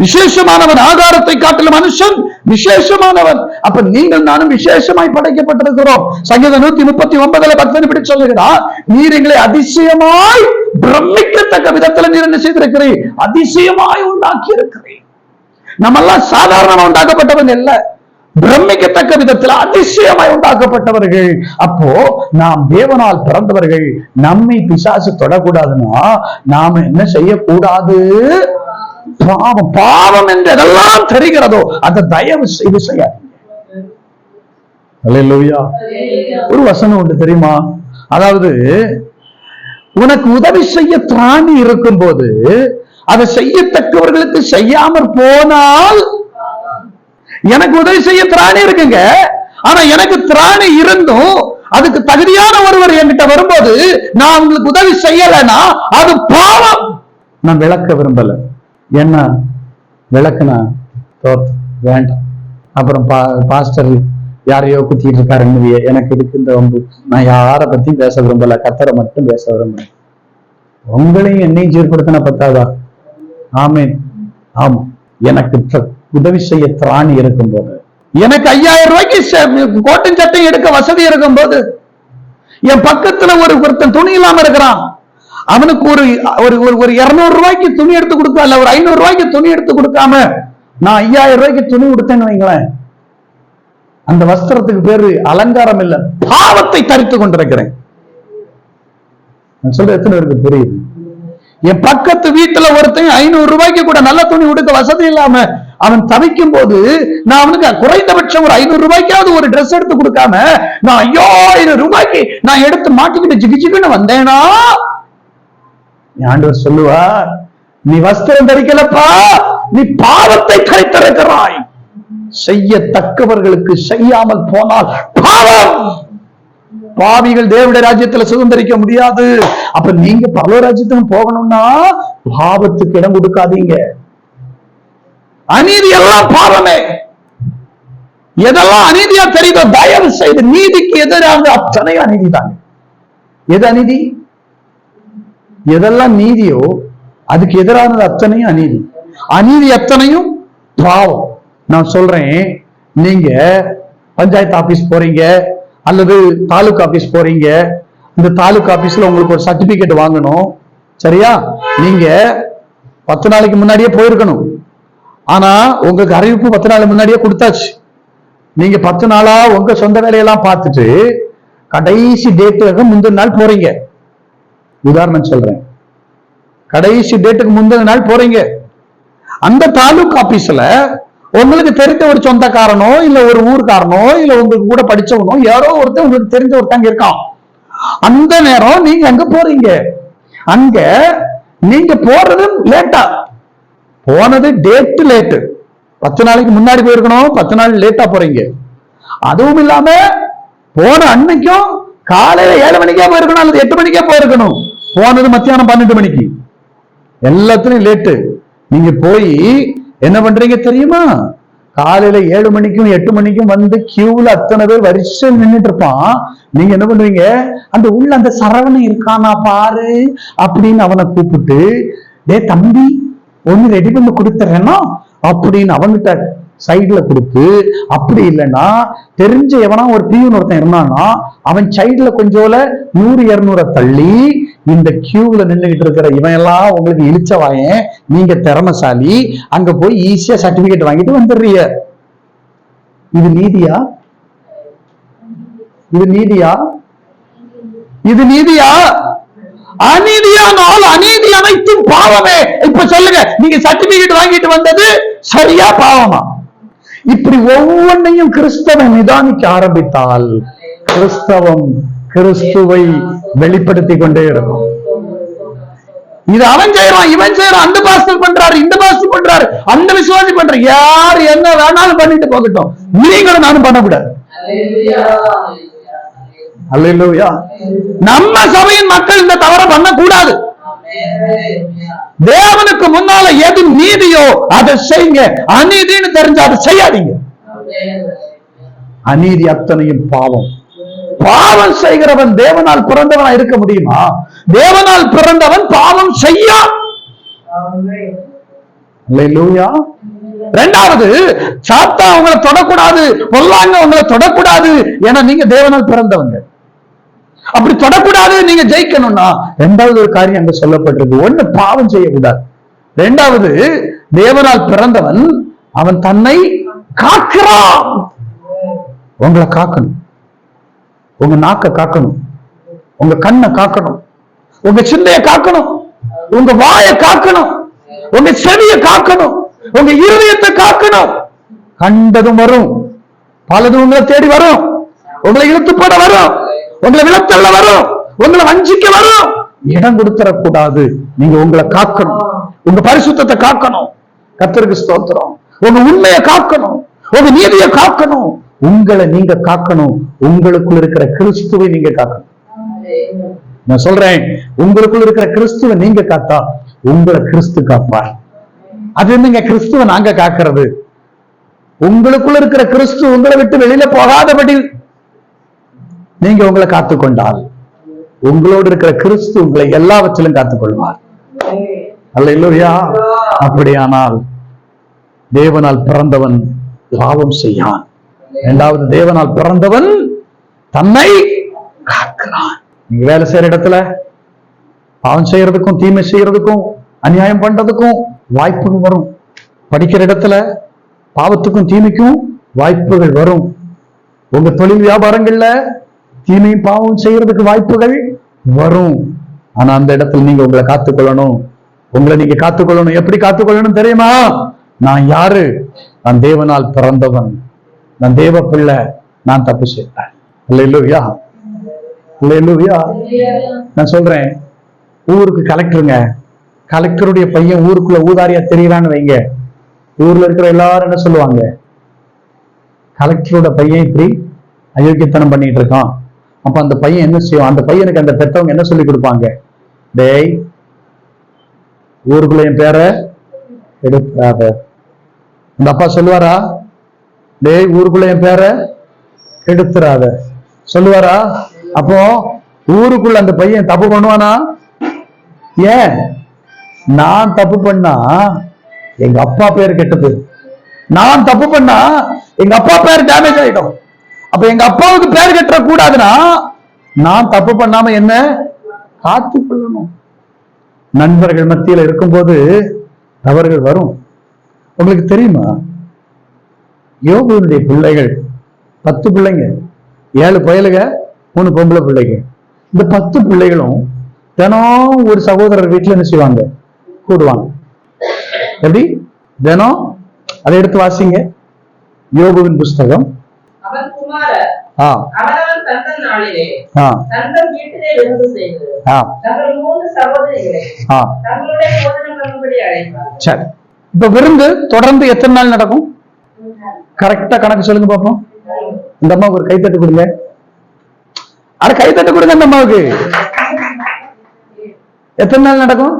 விசேஷமானவன், ஆகாரத்தை காட்டிலும் மனுஷன் விசேஷமானவன். அப்ப நீங்கள் நானும் விசேஷமாய் படைக்கப்பட்டிருக்கிறோம். சங்கீதம் 139:10 இப்படி சொல்லுகிறார், நீர் எங்களை அதிசயமாய் பிரமிக்கத்தக்க விதத்துல நீர் என்ன செய்திருக்கிறீர்? அதிசயமாய் உண்டாக்கி இருக்கிறீர். நம்மெல்லாம் சாதாரணமா உண்டாக்கப்பட்டவன் அல்ல, பிரமிக்கத்தக்க விதத்தில் அதிசயமாய் உண்டாக்கப்பட்டவர்கள். அப்போ நாம் தேவனால் பிறந்தவர்கள். நம்மை பிசாசு தொடக்கூடாதுன்னா நாம என்ன செய்யக்கூடாது? பாவம் பாவம் என்று எதெல்லாம் தெரிகிறதோ அதை தயவு செய்து செய்யாதீங்க. அல்லேலூயா. ஒரு வசனம் உண்டு தெரியுமா? அதாவது உனக்கு உதவி செய்ய திராணி இருக்கும் போது அதை செய்யத்தக்கவர்களுக்கு செய்யாம போனால், எனக்கு உதவி செய்ய திராணி இருக்குங்க, ஆனா எனக்கு திராணி இருந்தும் அதுக்கு தகுதியான ஒருவர் என்கிட்ட வரும்போது நான் உங்களுக்கு உதவி செய்யலைன்னா அது பாவம். நான் விளக்க விரும்பல. என்ன விளக்குனா வேண்டாம். அப்புறம் பாஸ்டர் யாரையோ குத்திட்டு இருக்காருன்னு எனக்கு இருக்கு இந்த வம்பு. நான் யாரை பத்தி பேச விரும்பல, கர்த்தரை மட்டும் பேச விரும்புறேன். உங்களையும் என்னையும் சீர்படுத்தின பத்தாதா? ஆமேன். ஆமா, எனக்கு உதவி செய்ய திராணி இருக்கும் போது, எனக்கு 5000 ரூபாய்க்கு கோட்டன் சட்டை எடுக்க வசதி இருக்கும் போது, என் பக்கத்துல ஒருத்தன் துணி இல்லாம இருக்கிறான், அவனுக்கு ஒரு 200 ரூபாய்க்கு துணி எடுத்து கொடுக்க, இல்ல ஒரு 500 ரூபாய்க்கு துணி எடுத்து கொடுக்காம நான் 5000 ரூபாய்க்கு துணி கொடுத்தேன்னு வைங்களேன், அந்த வஸ்திரத்துக்கு பேரு அலங்காரம் இல்ல, பாவத்தை தரித்து கொண்டிருக்கிறேன். நான் சொல்ற எத்தனை பேருக்கு புரியுது? என் பக்கத்து வீட்டுல ஒருத்தன் 500 ரூபாய்க்கு கூட நல்ல துணி உடுக்க வசதி இல்லாம அவன் தவிக்கும் போது நான் அவனுக்கு குறைந்தபட்சம் ஒரு 500 ரூபாய்க்காவது ஒரு ட்ரெஸ் எடுத்து கொடுக்காம நான் 5000 ரூபாய்க்கு நான் எடுத்து மாட்டிக்கிட்டு ஜிகிஜிக்குன்னு வந்தேனா, ஆண்டவர் சொல்லுவார், நீ வஸ்திரம் தரிக்கலப்பா, நீ பாவத்தை தரித்திருக்கிறாய். செய்யத்தக்கவர்களுக்கு செய்யாமல் போனால் பாவம். பாவிகள் தேவனுடைய ராஜ்யத்துல சுதந்திரிக்க முடியாது. அப்ப நீங்க பரலோக ராஜ்யத்துக்கு போகணும்னா பாவத்துக்கு இடம் கொடுக்காதீங்க. அநீதி எல்லாம் பாவமே. எதெல்லாம் அநீதியா தெரியுதோ தயவு செய்து, நீதிக்கு எதிராக அத்தனை அநீதி தாங்க. எது அநீதி? எதெல்லாம் நீதியோ அதுக்கு எதிரானது அத்தனையும் அநீதி. அநீதி அத்தனையும் பாவம். நான் சொல்றேன், நீங்க பஞ்சாயத்து ஆபீஸ் போறீங்க, அல்லது தாலுகா ஆபீஸ் போறீங்க, இந்த தாலுகா ஆபீஸ்ல உங்களுக்கு ஒரு சர்டிபிகேட் வாங்கணும். சரியா? நீங்க 10 நாளைக்கு முன்னாடியே போயிருக்கணும். ஆனா உங்களுக்கு அறிவிப்பு 10 நாளைக்கு முன்னாடியே கொடுத்தாச்சு. நீங்க 10 நாளா உங்க சொந்த வேலையெல்லாம் பார்த்துட்டு கடைசி டேட்டுக்கு முந்தின நாள் போறீங்க. உதாரணம் சொல்றேன். கடைசி டேட்டுக்கு முந்தின நாள் போறீங்க. அந்த தாலுகா ஆபீஸ்ல உங்களுக்கு தெரிஞ்ச ஒரு சொந்தக்காரனோ இல்ல ஒரு ஊர்காரனோ இல்ல உங்களுக்கு கூட படிச்சவனோ யாரோ ஒருத்தர் உங்களுக்கு தெரிஞ்ச ஒருத்தங்க இருக்கான். அந்த நேரம் நீங்க அங்க போறீங்க. அங்க நீங்க போறது லேட்டா, போனது டேட் லேட்டு. 10 நாளைக்கு முன்னாடி போயிருக்கணும், 10 நாள் லேட்டா போறீங்க. அதுவும் இல்லாம போன அன்னைக்கும் காலையில 7 மணிக்கே போயிருக்கணும் அல்லது 8 மணிக்கே போயிருக்கணும். போனது மத்தியானம் 12 மணிக்கு. எல்லாத்துலயும் லேட்டு. நீங்க போய் என்ன பண்றீங்க தெரியுமா? காலையில 7 மணிக்கும் 8 மணிக்கும் வந்து கியூல அத்தனை பேர் வரிசையில் நின்றுட்டு இருப்பான். நீங்க என்ன பண்றீங்க? அந்த உள்ள அந்த சரவணன் இருக்கானா பாரு அப்படின்னு அவனை கூப்பிட்டு, டே தம்பி ஒண்ணு ரெடி பண்ணி கொடுத்துறேன்னா அப்படின்னு அவன்கிட்ட சைட்ல கொடுத்து, அப்படி இல்லைன்னா தெரிஞ்ச எவனா ஒரு பியூன் ஒருத்தன் இருந்தானா அவன் சைட்ல கொஞ்சோல 100-200 தள்ளி இந்த கியூல நின்றுகிட்டு இருக்கிற இவன் எல்லாம் உங்களுக்கு இழிச்சவாயன், நீங்க திறமைசாலி, அங்க போய் ஈஸியா சர்டிபிகேட் வாங்கிட்டு வந்துடுறீங்க. இது நீதியா? இது நீதியா? இது நீதியா? அநீதியானால் அநீதி அனைத்தும் பாவமே. இப்ப சொல்லுங்க, நீங்க சர்டிபிகேட் வாங்கிட்டு வந்தது சரியா பாவமா? இப்படி ஒவ்வொன்றையும் கிறிஸ்தவன் நிதானிக்க ஆரம்பித்தால் கிறிஸ்தவம் கிறிஸ்துவை வெளிப்படுத்தி கொண்டே இருக்கும். இது அவன் செய்யறான், இவன் செய்யறான், அந்த பாஸ்டர் பண்றாரு, இந்த பாஸ்டர் பண்றாரு, அந்த விசுவாசி பண்ற, யார் என்ன வேணாலும் பண்ணிட்டு போகட்டும், நீங்களும் நானும் பண்ணக்கூடாது. அல்லேலூயா. நம்ம சபையின் மக்கள் இந்த தவறை பண்ணக்கூடாது. தேவனுக்கு முன்னால எது நீதியோ அதை செய்யுங்க. அநீதின்னு தெரிஞ்சா அதை செய்யாதீங்க. அநீதி அத்தனையும் பாவம். பாவம் செய்கிறவன் தேவனால் பிறந்தவனா இருக்க முடியுமா? தேவனால் பிறந்தவன் பாவம் செய்ய. அல்லேலூயா. இரண்டாவது, சாத்தா உங்களை தொடக்கூடாது, பொல்லாங்க உங்களை தொடக்கூடாது. ஏன்னா நீங்க தேவனால் பிறந்தவங்க. அப்படி தொடக்கூடாது, நீங்க ஜெயிக்கணும்னா இரண்டாவது ஒரு காரியம் அங்க சொல்லப்பட்டிருக்கு. ஒண்ணு, பாவம் செய்யக்கூடாது. இரண்டாவது, தேவனால் பிறந்தவன் அவன் தன்னை காக்கிறான். உங்களை காக்கணும், உங்க நாக்க காக்கணும், உங்க கண்ணை காக்கணும், உங்க சிந்தைய காக்கணும், உங்க வாயை காக்கணும், உங்க செவியை காக்கணும், உங்க இருதயத்தை காக்கணும். கண்டதும் வரும், பலதும் உங்களை தேடி வரும், உங்களை இழுத்து போட வரும், உங்களை விளத்தல்ல வரும், உங்களை வஞ்சிக்க வரும். இடம் கொடுத்துடக்கூடாது. நீங்க உங்களை காக்கணும், உங்க பரிசுத்தத்தை காக்கணும். கர்த்தருக்கு ஸ்தோத்திரம். உங்க உண்மையை காக்கணும், உங்க நீதியை காக்கணும், உங்களை நீங்க காக்கணும். உங்களுக்குள் இருக்கிற கிறிஸ்துவை நீங்க காக்கணும். நான் சொல்றேன், உங்களுக்குள் இருக்கிற கிறிஸ்துவை நீங்க காத்தா உங்களை கிறிஸ்து காப்பார். அது என்னங்க கிறிஸ்துவ நாங்க காக்கிறது? உங்களுக்குள்ள இருக்கிற கிறிஸ்து உங்களை விட்டு வெளியில போகாதபடி நீங்க உங்களை காத்துக்கொண்டால் உங்களோடு இருக்கிற கிறிஸ்து உங்களை எல்லாவற்றிலும் காத்துக்கொள்வார். அல்லேலூயா. அப்படியானால் தேவனால் பிறந்தவன் பாவம் செய்யான். இரண்டாவது, தேவனால் பிறந்தவன் தன்னை காக்கிறான். நீங்க வேலை செய்யற இடத்துல பாவம் செய்யறதுக்கும் தீமை செய்யறதுக்கும் அநியாயம் பண்றதுக்கும் வாய்ப்புகள் வரும். படிக்கிற இடத்துல பாவத்துக்கும் தீமைக்கும் வாய்ப்புகள் வரும். உங்க தொழில் வியாபாரங்கள்ல தீமையும் பாவம் செய்யறதுக்கு வாய்ப்புகள் வரும். ஆனா அந்த இடத்துல நீங்க உங்களை காத்துக்கொள்ளணும். உங்களை நீங்க காத்துக்கொள்ளணும். எப்படி காத்துக்கொள்ளணும் தெரியுமா? நான் யாரு? நான் தேவனால் பிறந்தவன், நான் தேவ பிள்ளை, நான் தப்பு செய்தேன். அல்லேலூயா, அல்லேலூயா. நான் சொல்றேன், ஊருக்கு கலெக்டருங்க, கலெக்டருடைய பையன் ஊருக்குள்ள ஊதாரியா தெரியறான்னு வைங்க, ஊர்ல இருக்கிற எல்லாரும் என்ன சொல்லுவாங்க? கலெக்டரோட பையன் இப்படி அயோக்கியத்தனம் பண்ணிட்டு இருக்கான். அப்ப அந்த பையன் என்ன செய்யும்? அந்த பையனுக்கு அந்த பெற்றவங்க என்ன சொல்லி கொடுப்பாங்க? டேய், ஊருக்குள்ள என் பேரை எடுக்காத. அந்த அப்பா சொல்லுவாரா? டேய், ஊருக்குள்ள என் பேரை எடுத்துறாத சொல்லுவாரா? அப்போ ஊருக்குள்ள அந்த பையன் தப்பு பண்ணுவானா? ஏன்? நான் தப்பு பண்ணா எங்க அப்பா பேர் கெட்டது, நான் தப்பு பண்ணா எங்க அப்பா பேர் டேமேஜ் ஆயிடும். அப்ப எங்க அப்பாவுக்கு பேர் கெட்ட கூடாதுன்னா நான் தப்பு பண்ணாம என்ன காத்து கொள்ளணும். நண்பர்கள் மத்தியில் இருக்கும்போது தவறுகள் வரும். உங்களுக்கு தெரியுமா, யோபுடைய பிள்ளைகள் 10 பிள்ளைங்க, 7 பயலுக, 3 பொம்பளை பிள்ளைங்க. இந்த 10 பிள்ளைகளும் தினம் ஒரு சகோதரர் வீட்டுல என்ன செய்வாங்க, கூடுவாங்க. எப்படி? தினம் அதை எடுத்து வாசிங்க, யோபுவின் புஸ்தகம். அவன் குமாரர் அவரவன் தந்தன் நாளிலே தந்தன் வீட்டிலே விருந்து செய்து தங்கள் 3 சகோதரிகளை தங்களுடைய போதனை பண்ணும்படி அழைத்தார். சரி, இப்ப விருந்து தொடர்ந்து எத்தனை நாள் நடக்கும்? கரெக்டா கணக்கு சொல்லுங்க பாப்போம். இந்த அம்மாவுக்கு ஒரு கைத்தட்டு கொடுங்க. அட கைத்தட்டு கொடுங்க. அந்த அம்மாவுக்கு எத்தனை நாள் நடக்கும்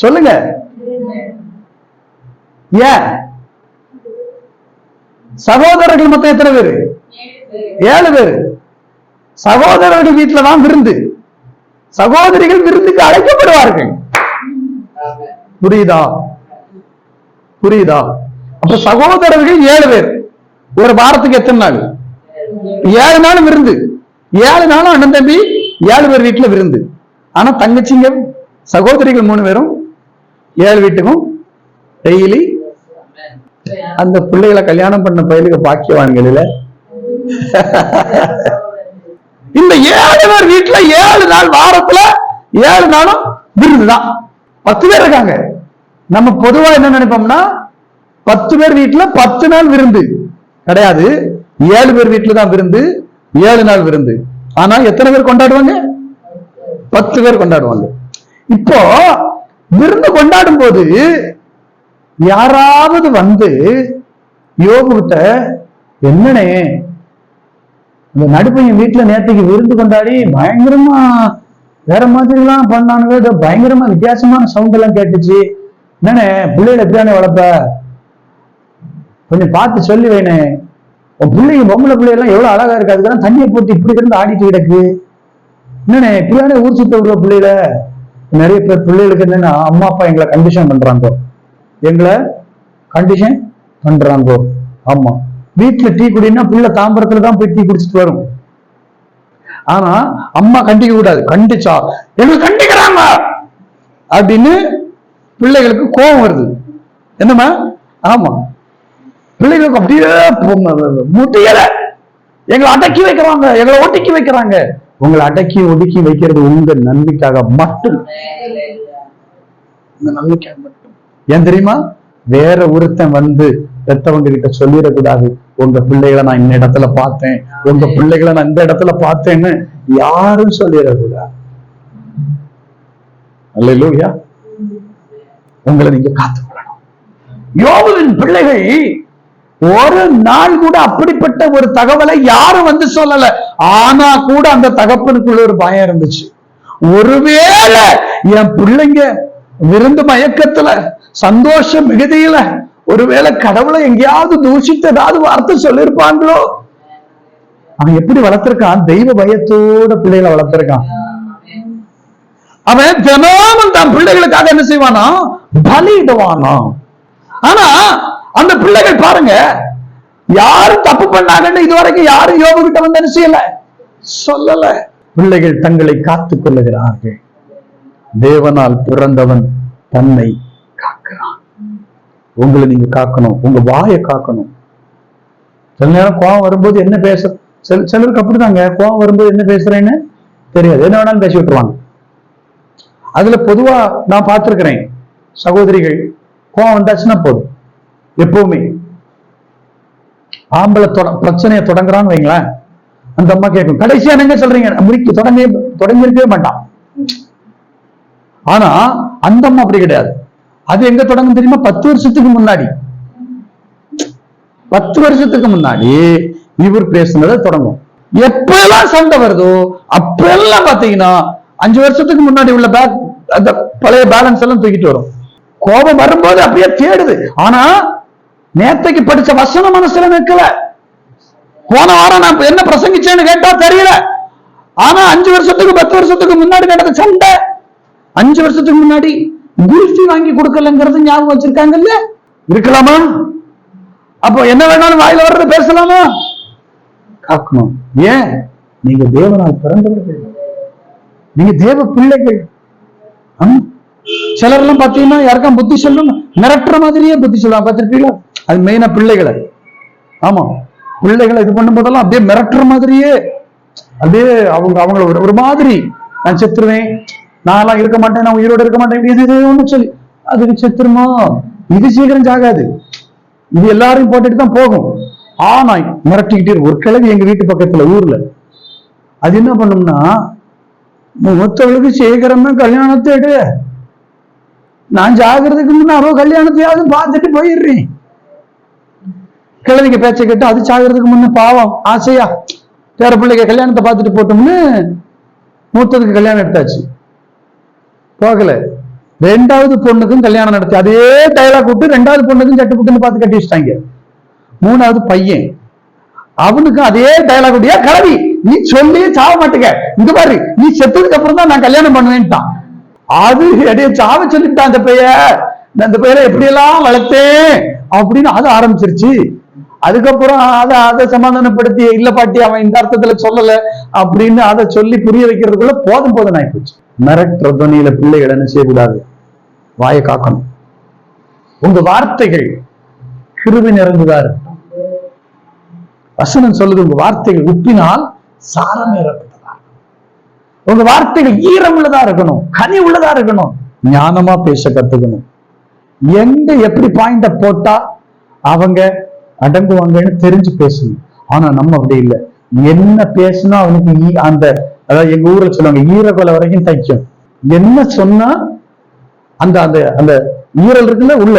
சொல்லுங்க. ஏன்? சகோதரர்கள் மொத்தம் எத்தனை பேரு? 7 பேரு. சகோதரர்கள் வீட்டுல தான் விருந்து. சகோதரிகள் விருந்துக்கு அழைக்கப்படுவார்கள். புரியுதா? புரியுதா? அப்ப சகோதரர்கள் 7 பேர். ஒரு வாரத்துக்கு எத்தனை நாள்? 7 நாள் விருந்து. 7 நாளும் அண்ணன் தம்பி 7 பேர் வீட்டுல விருந்து. ஆனா தங்கச்சிங்க சகோதரிகள் 3 பேரும் 7 வீட்டுக்கும் டெய்லி. அந்த பிள்ளைகளை கல்யாணம் பண்ண பயிலுக்கு பாக்கியவான்கள் இல்ல. இந்த 7 பேர் வீட்டுல 7 நாள், வாரத்துல 7 நாளும் விருந்துதான். 10 பேர் இருக்காங்க. நம்ம பொதுவா என்ன நினைப்போம்னா 10 பேர் வீட்டுல 10 நாள் விருந்து கிடையாது. 7 பேர் வீட்டுல தான் விருந்து, 7 நாள் விருந்து. ஆனா எத்தனை பேர் கொண்டாடுவாங்க? 10 பேர் கொண்டாடுவாங்க. இப்போ விருந்து கொண்டாடும் போது யாராவது வந்து யோபு கிட்ட, என்னனே இந்த நடுப்பையன் வீட்டுல நேற்றுக்கு விருந்து கொண்டாடி பயங்கரமா வேற மாதிரி எல்லாம் பண்ணானுங்க, பயங்கரமா வித்தியாசமான சவுண்ட் எல்லாம் கேட்டுச்சு, என்னனே பிள்ளைகளை எப்படியானே வளர்ப்ப, கொஞ்சம் பார்த்து சொல்லி வேணே, உன் பிள்ளைங்க பொம்பளை பிள்ளைகள்லாம் எவ்வளவு அழகா இருக்கு, அதுக்கெல்லாம் தண்ணியை போட்டு இப்படி கிடந்து ஆடிட்டு கிடக்கு, என்னனே இப்படியானே ஊர் சுத்த விடுற பிள்ளைகள. நிறைய பேர் பிள்ளைகளுக்கு என்னன்னா, அம்மா அப்பா எங்களை கண்டிஷன் பண்றாங்க, எங்களை கண்டிஷன் பண்றாங்க. ஆமா, வீட்டுல டீ குடினா பிள்ளை தாம்பரத்துல தான் போய் டீ குடிச்சிட்டு வரும். ஆனா அம்மா கண்டிக்க கூடாது, கண்டிச்சா எங்களை கண்டிக்கிறாங்க அப்படின்னு பிள்ளைகளுக்கு கோபம் வருது. என்னமா? ஆமா, பிள்ளைகளுக்கு அப்படியே முட்டியல, எங்களை அடக்கி வைக்கிறாங்க, எங்களை ஒடுக்கி வைக்கிறாங்க. உங்களை அடக்கி ஒடுக்கி வைக்கிறது உங்க நன்மைக்காக மட்டும். நன்மைக்காக மட்டும். ஏன் தெரியுமா? வேற ஒருத்தன் வந்து பெத்தவங்க கிட்ட சொல்லிடக்கூடாது, உங்க பிள்ளைகளை நான் இந்த இடத்துல பார்த்தேன், உங்க பிள்ளைகளை நான் இந்த இடத்துல பார்த்தேன்னு யாரும் சொல்லிடக்கூடாது. அல்லேலூயா. உங்களை நீங்க காத்துக்கொள்ளணும். யோபுவின் பிள்ளைகள் ஒரு நாள் கூட அப்படிப்பட்ட ஒரு தகவலை யாரும் வந்து சொல்லல. ஆனா கூட அந்த தகப்பனுக்குள்ள ஒரு பயம் இருந்துச்சு. ஒருவேளை என் பிள்ளைங்க விருந்து மயக்கத்துல, சந்தோஷ மிகுதியில ஒருவேளை கடவுளை எங்கேயாவது தூஷித்து ஏதாவது வார்த்தை சொல்லிருப்பாங்களோ. அவன் எப்படி வளர்த்திருக்கான்? தெய்வ பயத்தோட பிள்ளைகளை வளர்த்திருக்கான். அவன் தினமும் தன் பிள்ளைகளுக்காக என்ன செய்வானா? பலியிடுவானா. ஆனா அந்த பிள்ளைகள் பாருங்க, யாரும் தப்பு பண்ணாங்கன்னு இதுவரைக்கும் யாரும் யோபு கிட்ட வந்து என்ன செய்யல, சொல்லல. பிள்ளைகள் தங்களை காத்துக் கொள்ளுகிறார்கள். தேவனால் பிறந்தவன் தன்னை காக்கிறான். உங்களை நீங்க காக்கணும், உங்க வாயை காக்கணும். சில நேரம் கோவம் வரும்போது என்ன பேச, சிலருக்கு அப்படிதாங்க, கோவம் வரும்போது என்ன பேசுறேன்னு தெரியாது, என்ன வேணாலும் பேசி விட்டுருவாங்க. அதுல பொதுவா நான் பார்த்திருக்கிறேன், சகோதரிகள் கோவம் வந்தாச்சுன்னா போதும், எப்பவுமே ஆம்பளை பிரச்சனையை தொடங்குறான்னு வைங்களேன், அந்த அம்மா கேட்கும், கடைசியா என்னங்க சொல்றீங்க, முடிக்க தொடங்கிருக்கவே மாட்டான். ஆனா அந்த அம்மா அப்படி கிடையாது. அது எங்க தொடங்கும் தெரியுமா? 10 வருஷத்துக்கு முன்னாடி, 10 வருஷத்துக்கு முன்னாடி இவர் பேசுனதை தொடங்கும். எப்பெல்லாம் சண்டை வருதோ அப்பெல்லாம் பாத்தீங்கன்னா 5 வருஷத்துக்கு முன்னாடி உள்ள அந்த பழைய பேலன்ஸ் எல்லாம் தூக்கிட்டு வரும். கோபம் வரும்போது அப்படியே தேடுது. ஆனா நேத்தைக்கு படிச்ச வசனம் மனசுல நிற்கல. போன வாரம் நான் என்ன பிரசங்கிச்சேன்னு கேட்டா தெரியல. ஆனா 5 வருஷத்துக்கு 10 வருஷத்துக்கு முன்னாடி நடந்த சண்டை, 5 வருஷத்துக்கு முன்னாடி குல்ஃபி வாங்கி கொடுக்கலங்கிறது ஞாபகம் வச்சிருக்காங்கல்ல, இருக்கலாமா? அப்போ என்ன வேணாலும் வாயில வர்றது பேசலாமா? காக்கணும். ஏன்? நீங்க தேவனால் பிறந்தவர்கள், நீங்க தேவ பிள்ளைகள். சிலர் எல்லாம் பாத்தீங்கன்னா யாருக்கும் புத்தி சொல்லும், மிரட்டுற மாதிரியே புத்தி சொல்லுவாங்க, பார்த்திருக்கீங்களா? அது மெயினா பிள்ளைகளை. ஆமா, பிள்ளைகளை இது பண்ணும் போதெல்லாம் அப்படியே மிரட்டுற மாதிரியே, அப்படியே அவங்கள ஒரு மாதிரி, நான் செத்துருவேன், நான் எல்லாம் இருக்க மாட்டேன், நான் உயிரோடு இருக்க மாட்டேன் ஒண்ணு சொல்லி, அதுக்கு செத்துருமா? இது சீக்கிரம் சாகாது, இது எல்லாரையும் போட்டுட்டு தான் போகும். ஆனா மிரட்டிக்கிட்டே ஒரு கிழவி எங்க வீட்டு பக்கத்துல ஊர்ல, அது என்ன பண்ணும்னா, மூத்தவளுக்கு சீக்கிரமே கல்யாணத்தை எடு, நான் ஜாகிறதுக்கு முன்ன அவ கல்யாணத்தையாவது பார்த்துட்டு போயிடுறேன். கிழவிக்கு பேச்சை கேட்டு அது சாகிறதுக்கு முன்ன பாவம் ஆசையா பேர பிள்ளைக்கு கல்யாணத்தை பார்த்துட்டு போட்டோம்னு மூத்ததுக்கு கல்யாணம் எடுத்தாச்சு. போகல, ரெண்டாவது பொண்ணுக்கும் கல்யாணம் நடத்தி அதே டயலாக் விட்டு ரெண்டாவது பொண்ணுக்கும் சட்டு புட்டுன்னு பார்த்து கட்டி வச்சிட்டாங்க. மூணாவது பையன், அவனுக்கு அதே டயலாக் விட்டியா, கிளவி நீ சொல்லியே சாவ மாட்டேங்க, இங்க பாரு நீ செத்ததுக்கு அப்புறம் தான் நான் கல்யாணம் பண்ணுவேன்ட்டான். அது எடைய சாவ சொல்லிட்டான். அந்த பெயரை எப்படியெல்லாம் வளர்த்தேன் அப்படின்னு அது ஆரம்பிச்சிருச்சு. அதுக்கப்புறம் அதை சமாதானப்படுத்தி, இல்ல பாட்டி அவன் இந்த அர்த்தத்துல சொல்லல அப்படின்னு அதை சொல்லி புரிய வைக்கிறதுக்குள்ள போதும் ஆகி போச்சு. மிரட்டுற துணியில பிள்ளைகள் என்ன செய்யக்கூடாது, வாயை காக்கணும். உங்க வார்த்தைகள் கிருபை நிறைந்ததா இருக்கும். வசனம் சொல்லுது, உங்க வார்த்தைகள் உப்பினால் சாரம் ஏறப்பட்டதா, உங்க வார்த்தைகள் ஈரம் உள்ளதா இருக்கணும், கனி உள்ளதா இருக்கணும், ஞானமா பேச கத்துக்கணும். எங்க எப்படி பாயிண்ட போட்டா அவங்க அடங்குவாங்கன்னு தெரிஞ்சு பேசணும். ஆனா நம்ம அப்படி இல்லை, என்ன பேசினா அவனுக்கு அந்த, அதாவது எங்க ஊர்ல சொல்லுவாங்க ஈரகொலை வரைக்கும் தைக்கும். என்ன சொன்னா அந்த அந்த அந்த ஈரல் இருக்குல்ல உள்ள,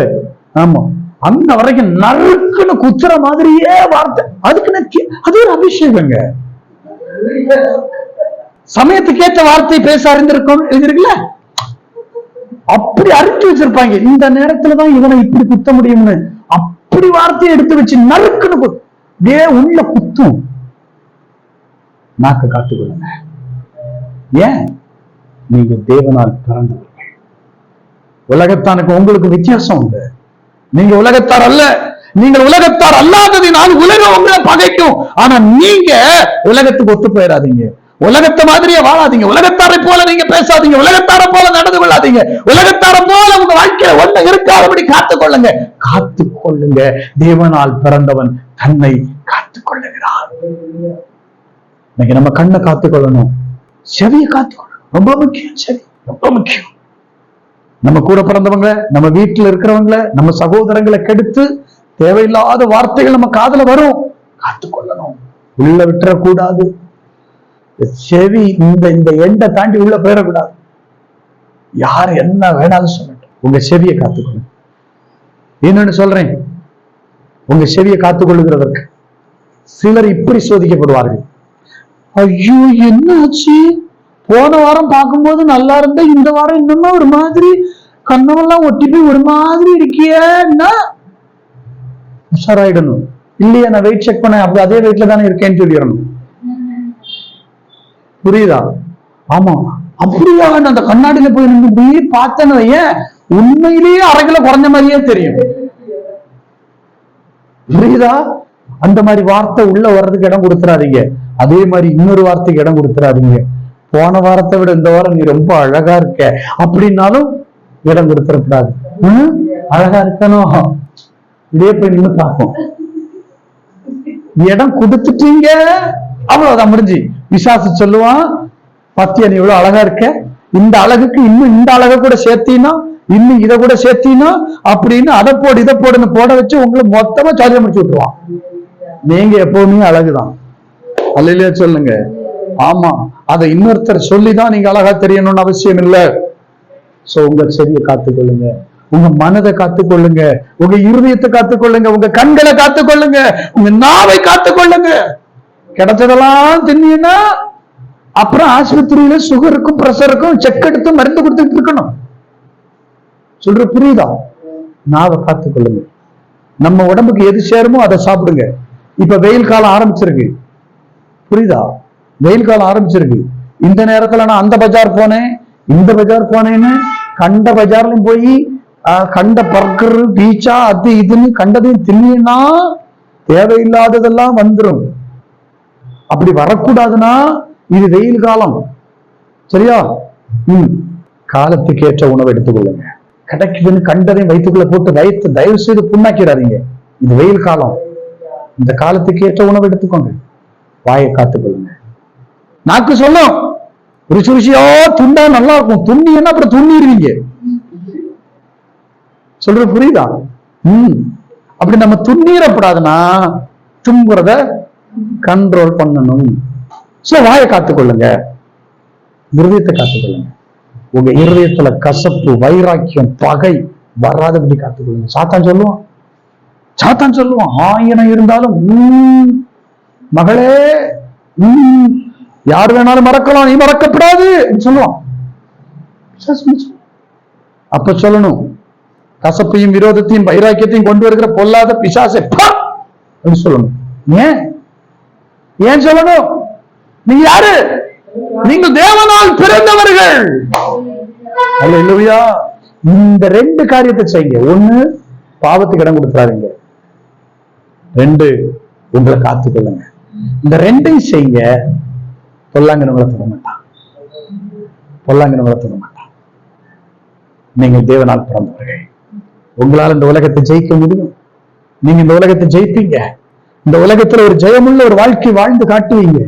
ஆமா அந்த வரைக்கும் நறுக்குன்னு குத்துற மாதிரியே வார்த்தை. அதுக்கு அது ஒரு அபிஷேகங்க. சமயத்துக்கு ஏற்ற வார்த்தை பேச அறிந்திருக்கும் எழுதிருக்குல்ல, அப்படி அறுத்து வச்சிருப்பாங்க. இந்த நேரத்துலதான் இவனை இப்படி குத்த முடியும்னு அப்படி வார்த்தையை எடுத்து வச்சு நறுக்குன்னு உள்ள குத்தும். நாக்க காத்துக்கொள்ளுங்க. ஏன்? நீங்க தேவனால் பிறந்தவர்கள். உலகத்தானுக்கு உங்களுக்கு வித்தியாசம் உண்டு. நீங்க உலகத்தார் அல்ல, நீங்கள் உலகத்தார் அல்லாததினால் உலகம் உங்களை பகைக்கும். ஆனா நீங்க உலகத்துக்கு ஒத்து போயிடாதீங்க, உலகத்தை மாதிரியே வாழாதீங்க, உலகத்தாரை போல நீங்க பேசாதீங்க, உலகத்தாரை போல நடந்து கொள்ளாதீங்க, உலகத்தாரை போல உங்க வாழ்க்கையில ஒண்ணு இருக்காதபடி காத்துக்கொள்ளுங்க. காத்துக்கொள்ளுங்க, தேவனால் பிறந்தவன் தன்னை காத்துக்கொள்ளுகிறான். இன்னைக்கு நம்ம கண்ணை காத்துக்கொள்ளணும், செவியை காத்துக்கொள்ளணும், ரொம்ப முக்கியம். செவி ரொம்ப முக்கியம். நம்ம கூட பிறந்தவங்க, நம்ம வீட்டுல இருக்கிறவங்கள, நம்ம சகோதரங்களை கெடுத்து தேவையில்லாத வார்த்தைகள் நம்ம காதுல வரும், காத்துக்கொள்ளணும், உள்ள விட்டுறக்கூடாது. செவி இந்த எண்டை தாண்டி உள்ள போயிடக்கூடாது. யார் என்ன வேணாலும் சொல்லட்டும், உங்க செவியை காத்துக்கொள்ளுங்க. என்னன்னு சொல்றேன், உங்க செவியை காத்துக்கொள்ளுகிறதற்கு சிலர் இப்படி சோதிக்கப்படுவார்கள். ஐயோ என்ன ஆச்சு, போன வாரம் பார்க்கும்போது நல்லா இருந்த, இந்த வாரம் இன்னும் ஒரு மாதிரி கண்ணமெல்லாம் ஒட்டி போய் ஒரு மாதிரி இருக்கியன்னா உஷாராயிடணும். இல்லையா, நான் வெயிட் செக் பண்ண, அப்படி அதே வெயிட்ல தானே இருக்கேன்னு சொல்லிடணும். புரியுதா? ஆமா, அப்படியா? அந்த கண்ணாடியில போய் நின்று பார்த்தேன்னு ஏன் உண்மையிலேயே அரை கிலோ குறைஞ்ச மாதிரியே தெரியும். புரியுதா? அந்த மாதிரி வார்த்தை உள்ள வர்றதுக்கு இடம் கொடுத்துறாதீங்க. அதே மாதிரி இன்னொரு வார்த்தைக்கு இடம் கொடுத்துறாதீங்க. போன வாரத்தை விட இந்த வாரம் நீ ரொம்ப அழகா இருக்க அப்படின்னாலும் இடம் கொடுத்துடக்கூடாது. அழகா இருக்கணும், இதே போய் நின்று பார்ப்போம். இடம் கொடுத்துட்டீங்க, அவ்வளவுதான், முடிஞ்சு. விசாசு சொல்லுவான், பத்தியா நீ இவ்வளவு அழகா இருக்க, இந்த அழகுக்கு இன்னும் இந்த அழகை கூட சேர்த்தீனா, இன்னும் இதை கூட சேர்த்தீனா அப்படின்னு அதை போடு இதை போடுன்னு போட வச்சு உங்களை மொத்தமா சார்ஜ் முடிச்சு விட்டுருவான். நீங்க எப்பவுமே அழகுதான். அல்லையா சொல்லுங்க. ஆமா, அதை இன்னொருத்தர் சொல்லிதான் நீங்க அழகா தெரியணும்னு அவசியம் இல்லை. சோ உங்க செவியை காத்துக்கொள்ளுங்க, உங்க மனதை காத்துக்கொள்ளுங்க, உங்க இருதயத்தை காத்துக்கொள்ளுங்க, உங்க கண்களை காத்துக்கொள்ளுங்க, உங்க நாவை காத்துக்கொள்ளுங்க. கிடைச்சதெல்லாம் தின்னீங்கன்னா அப்புறம் ஆஸ்பத்திரியில சுகருக்கும் பிரஷருக்கும் செக் எடுத்து மருந்து கொடுத்துட்டு இருக்கணும். சொல்ற புரியுதா? நாவை காத்துக்கொள்ளுங்க. நம்ம உடம்புக்கு எது சேருமோ அதை சாப்பிடுங்க. இப்ப வெயில் காலம் ஆரம்பிச்சிருக்கு, புரியுதா? வெயில் காலம் ஆரம்பிச்சிருக்கு. இந்த நேரத்துல நான் அந்த பஜார் போனேன், இந்த பஜார் போனேன்னு கண்ட பஜார்லயும் போய் கண்ட பர்கர் பீச்சா அது இதுன்னு கண்டதையும் தின்னா தேவையில்லாததெல்லாம் வந்துடும். அப்படி வரக்கூடாதுன்னா இது வெயில் காலம், சரியா? காலத்துக்கு ஏற்ற உணவு எடுத்துக்கொள்ளுங்க. கிடைக்குதுன்னு கண்டதையும் வயிற்றுக்குள்ள போட்டு வயிற்று தயவு செய்து புண்ணாக்கிறாதீங்க. இது வெயில் காலம், இந்த காலத்துக்கு ஏற்ற உணவு எடுத்துக்கோங்க. வாயை காத்துக்கொள்ளுங்க. நாக்கு சொல்லும் ருசி ருசியா துண்டா நல்லா இருக்கும், துண்ணின்னா அப்புறம் துண்ணிடுவீங்க. சொல்றது புரியுதா? அப்படி நம்ம துண்ணீரப்படாதுன்னா தும்புறத கண்ட்ரோல் பண்ணணும். சோ வாயை காத்துக்கொள்ளுங்க, இருதயத்தை காத்துக்கொள்ளுங்க. உங்க இருதயத்துல கசப்பு, வைராக்கியம், பகை வராதபடி காத்துக்கொள்ளுங்க. சாத்தான் சொல்லுவான் 1000 இருந்தாலும் மகளே யார் வேணாலும் மறக்கலாம், நீ மறக்கப்படாது சொல்லுவான். அப்ப சொல்லணும், கசப்பையும் விரோதத்தையும் வைராக்கியத்தையும் கொண்டு வருகிற பொல்லாத பிசாசை சொல்லணும். ஏன் சொல்லணும்? நீங்க யாரு? நீங்க தேவனால் பிறந்தவர்கள். அல்லேலூயா. இந்த 2 காரியத்தை செய்யுங்க. 1, பாவத்துக்கு இடம் கொடுத்துறாதீங்க. 2, உங்களை காத்துக்கொள்ளுங்க. இந்த 2ஐயும் செய்யுங்க. பொல்லாங்கனவங்களை தொட மாட்டான். நீங்கள் தேவனால் பிறந்தவர்கள். உங்களால் இந்த உலகத்தை ஜெயிக்க முடியும். நீங்க இந்த உலகத்தை ஜெயிப்பீங்க. இந்த உலகத்துல ஒரு ஜெயமுள்ள ஒரு வாழ்க்கை வாழ்ந்து காட்டுவீங்க.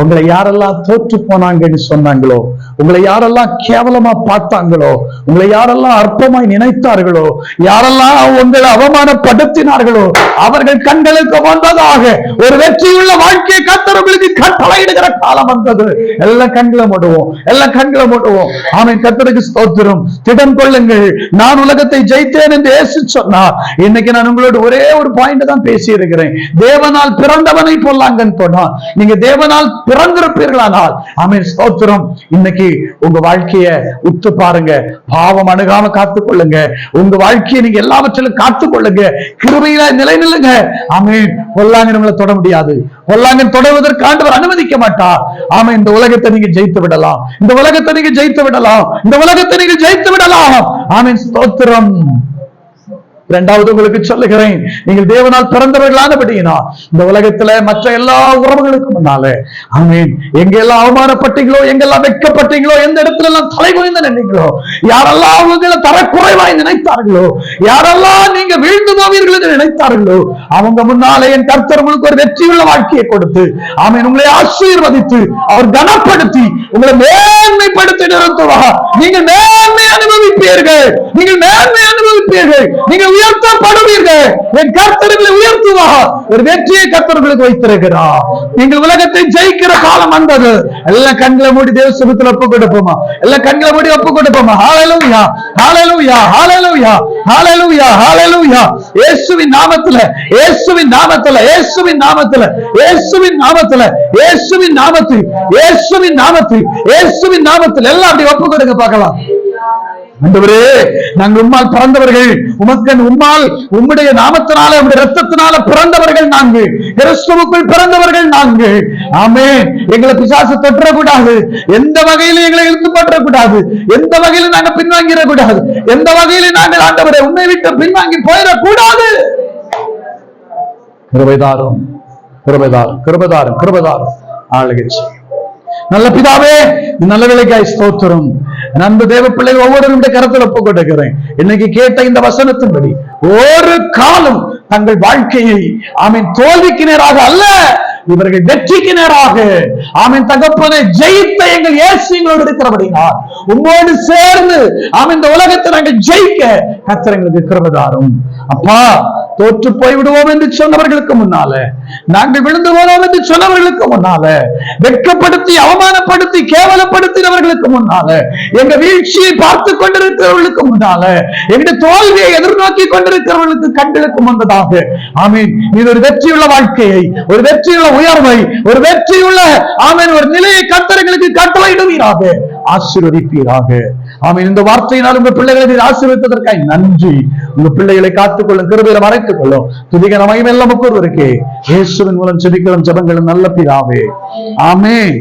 உங்களை யாரெல்லாம் தோற்று போனாங்கன்னு சொன்னாங்களோ, உங்களை யாரெல்லாம் கேவலமா பார்த்தாங்களோ, உங்களை யாரெல்லாம் அற்பமாய் நினைத்தார்களோ, யாரெல்லாம் உங்களை அவமானப்படுத்தினார்களோ, அவர்கள் கண்களுக்கு வந்ததாக ஒரு வெற்றியுள்ள வாழ்க்கையை கர்த்தருக்கு கட்டளையிடுகிற காலம் வந்தது. எல்லாம் கண்களை மூடுவோம். ஆமென். கர்த்தருக்கு ஸ்தோத்திரம். திடம் கொள்ளுங்கள், நான் உலகத்தை ஜெயித்தேன் என்று இயேசு சொன்னார். இன்னைக்கு நான் உங்களோட ஒரே ஒரு பாயிண்ட் தான் பேசி இருக்கிறேன். தேவனால் பிறந்தவனை பொல்லாங்கன் சொன்னார். நீங்க தேவனால் பிறந்திருப்பீர்களானால் ஆமென் ஸ்தோத்திரம். இன்னைக்கு உங்க வாழ்க்கைய உத்து பாருங்க. பாவம் அணுகாம காத்துக்கொள்ளுங்க. உங்க வாழ்க்கையை நீங்க எல்லாவற்றிலும் காத்துக்கொள்ளுங்க. கிருபையில நிலைநில்லுங்க. ஆமென். பொல்லாங்கனவங்களை தொட முடியாது. பொல்லாங்கன் தொடர்வதற்கு ஆண்டவர் அனுமதிக்க மாட்டார். ஆமென். இந்த உலகத்தை நீங்க ஜெயித்து விடலாம். ஆமென் ஸ்தோத்திரம். 2வது உங்களுக்கு சொல்லுகிறேன், நீங்கள் தேவனால் பிறந்தவர்களானபடியினா இந்த உலகத்துல மற்ற எல்லா உறவுகளுக்கும் முன்னாலே ஆமென், எங்கெல்லாம் அவமானப்பட்டீங்களோ, எங்கெல்லாம் வெட்கப்பட்டீங்களோ, எந்த இடத்துல எல்லாம் தலைகுனிந்து நின்றீங்களோ, யாரெல்லாம் அவங்களை தரக்குறைவாய் நினைத்தார்களோ, யாரெல்லாம் நீங்க வீழ்ந்து போவீர்கள் என்று நினைத்தார்களோ, அவங்க முன்னாலே என் கர்த்தர் உங்களுக்கு ஒரு வெற்றியுள்ள வாழ்க்கையை கொடுத்து ஆமென் உங்களை ஆசீர்வதித்து அவர் கனப்படுத்தி உங்களை மேன்மைப்படுத்தி நிறுத்துவார். நீங்கள் மேன்மை அனுபவிப்பீர்கள். நீங்கள் உயர்த்தப்படுவீர்கள். என் கர்த்தர்களை உயர்த்துவார். ஒரு வெற்றியை கர்த்தர்களுக்கு வைத்திருக்கிறார். நீங்கள் உலகத்தை ஜெயிக்கிற காலம் வந்தது. எல்லாம் கண்களை மூடி தேவ சமூகத்தில் ஒப்பு கொடுப்போமா? ஹல்லேலூயா, ஹல்லேலூயா, ஹல்லேலூயா, ஹல்லேலூயா, ஹல்லேலூயா. இயேசுவின் நாமத்திலே, இயேசுவின் நாமத்திலே, இயேசுவின் நாமத்திலே, இயேசுவின் நாமத்திலே, இயேசுவின் நாமத்தில், இயேசுவின் நாமத்தில், இயேசுவின் நாமத்தில் எல்லாம் அப்படி ஒப்பு கொடுங்க பார்க்கலாம். ஆண்டவரே, நாங்கள் உம்மால் பிறந்தவர்கள், உம்முடைய நாமத்தினால, உம்முடைய இரத்தத்தினால பிறந்தவர்கள் நாங்கள், கிறிஸ்துவுக்குள் பிறந்தவர்கள் நாங்கள். ஆமென். எங்களை பிசாசு தொற்றக்கூடாது. எந்த வகையிலும் எங்களை இழுத்து பற்றக்கூடாது. எந்த வகையிலும் நாங்கள் பின்வாங்கிடக்கூடாது. எந்த வகையிலும் நாங்கள் ஆண்டவரை உன்னை விட்டு பின்வாங்கி போயிடக்கூடாது. கிருபைதாரும், கிருபைதாரும், கிருபைதாரும், கிருபைதாரும் ஆளுகை நல்ல பிதாவே, நல்ல வேளைக்காய் ஸ்தோத்திரம். அன்பு தேவ பிள்ளைகள் ஒவ்வொருவருடைய கரத்தில் ஒப்புக் கொடுக்கிறேன். இன்னைக்கு கேட்ட இந்த வசனத்தின்படி ஒரு காலம் தங்கள் வாழ்க்கையை ஆமென் தோல்விக்கு நேராக அல்ல, இவர்கள் வெற்றிக்கு நேராக ஆமென் தகப்பனை ஜெயித்த எங்கள் இயேசு எங்களோடு இருக்கிறபடினால் உம்மோடு சேர்ந்து ஆமென் இந்த உலகத்தை நாங்கள் ஜெயிக்க கர்த்தர் எங்களுக்கு கிருபை தாரும். அப்பா, தோற்று போய் விடுவோம் என்று சொன்னவர்களுக்கு முன்னால, நாங்கள் விழுந்து போவோம் என்று சொன்னவர்களுக்கு முன்னால, வெட்கப்படுத்தி அவமானப்படுத்தி கேவலப்படுத்தினவர்களுக்கு முன்னால, எங்க வீழ்ச்சியை பார்த்து கொண்டிருக்கிறவர்களுக்கு முன்னால, எங்களுடைய தோல்வியை எதிர்நோக்கி கொண்டிருக்கிறவர்களுக்கு கண்களுக்கு முன்பதாக ஆமீன் இது ஒரு வெற்றியுள்ள வாழ்க்கையை, ஒரு வெற்றியுள்ள உயர்வை, ஒரு வெற்றியுள்ள ஆமீன் ஒரு நிலையை கர்த்தர்களுக்கு கட்டளையிடுவீராக, ஆசீர்வதிப்பீராக. ஆமீன். இந்த வார்த்தையினால் உங்க பிள்ளைகளை ஆசீர்வதிப்பதற்காக நன்றி. உங்க பிள்ளைகளை காத்துக்கொள்ளும், கிருபையில மறைத்துக் கொள்ளும். துதிக நமையும் எல்லாம் ஒருவருக்கே இயேசுவின் மூலம் ஜெபிக்கிறோம் ஜெபங்களும் நல்ல பிதாவே. ஆமென்.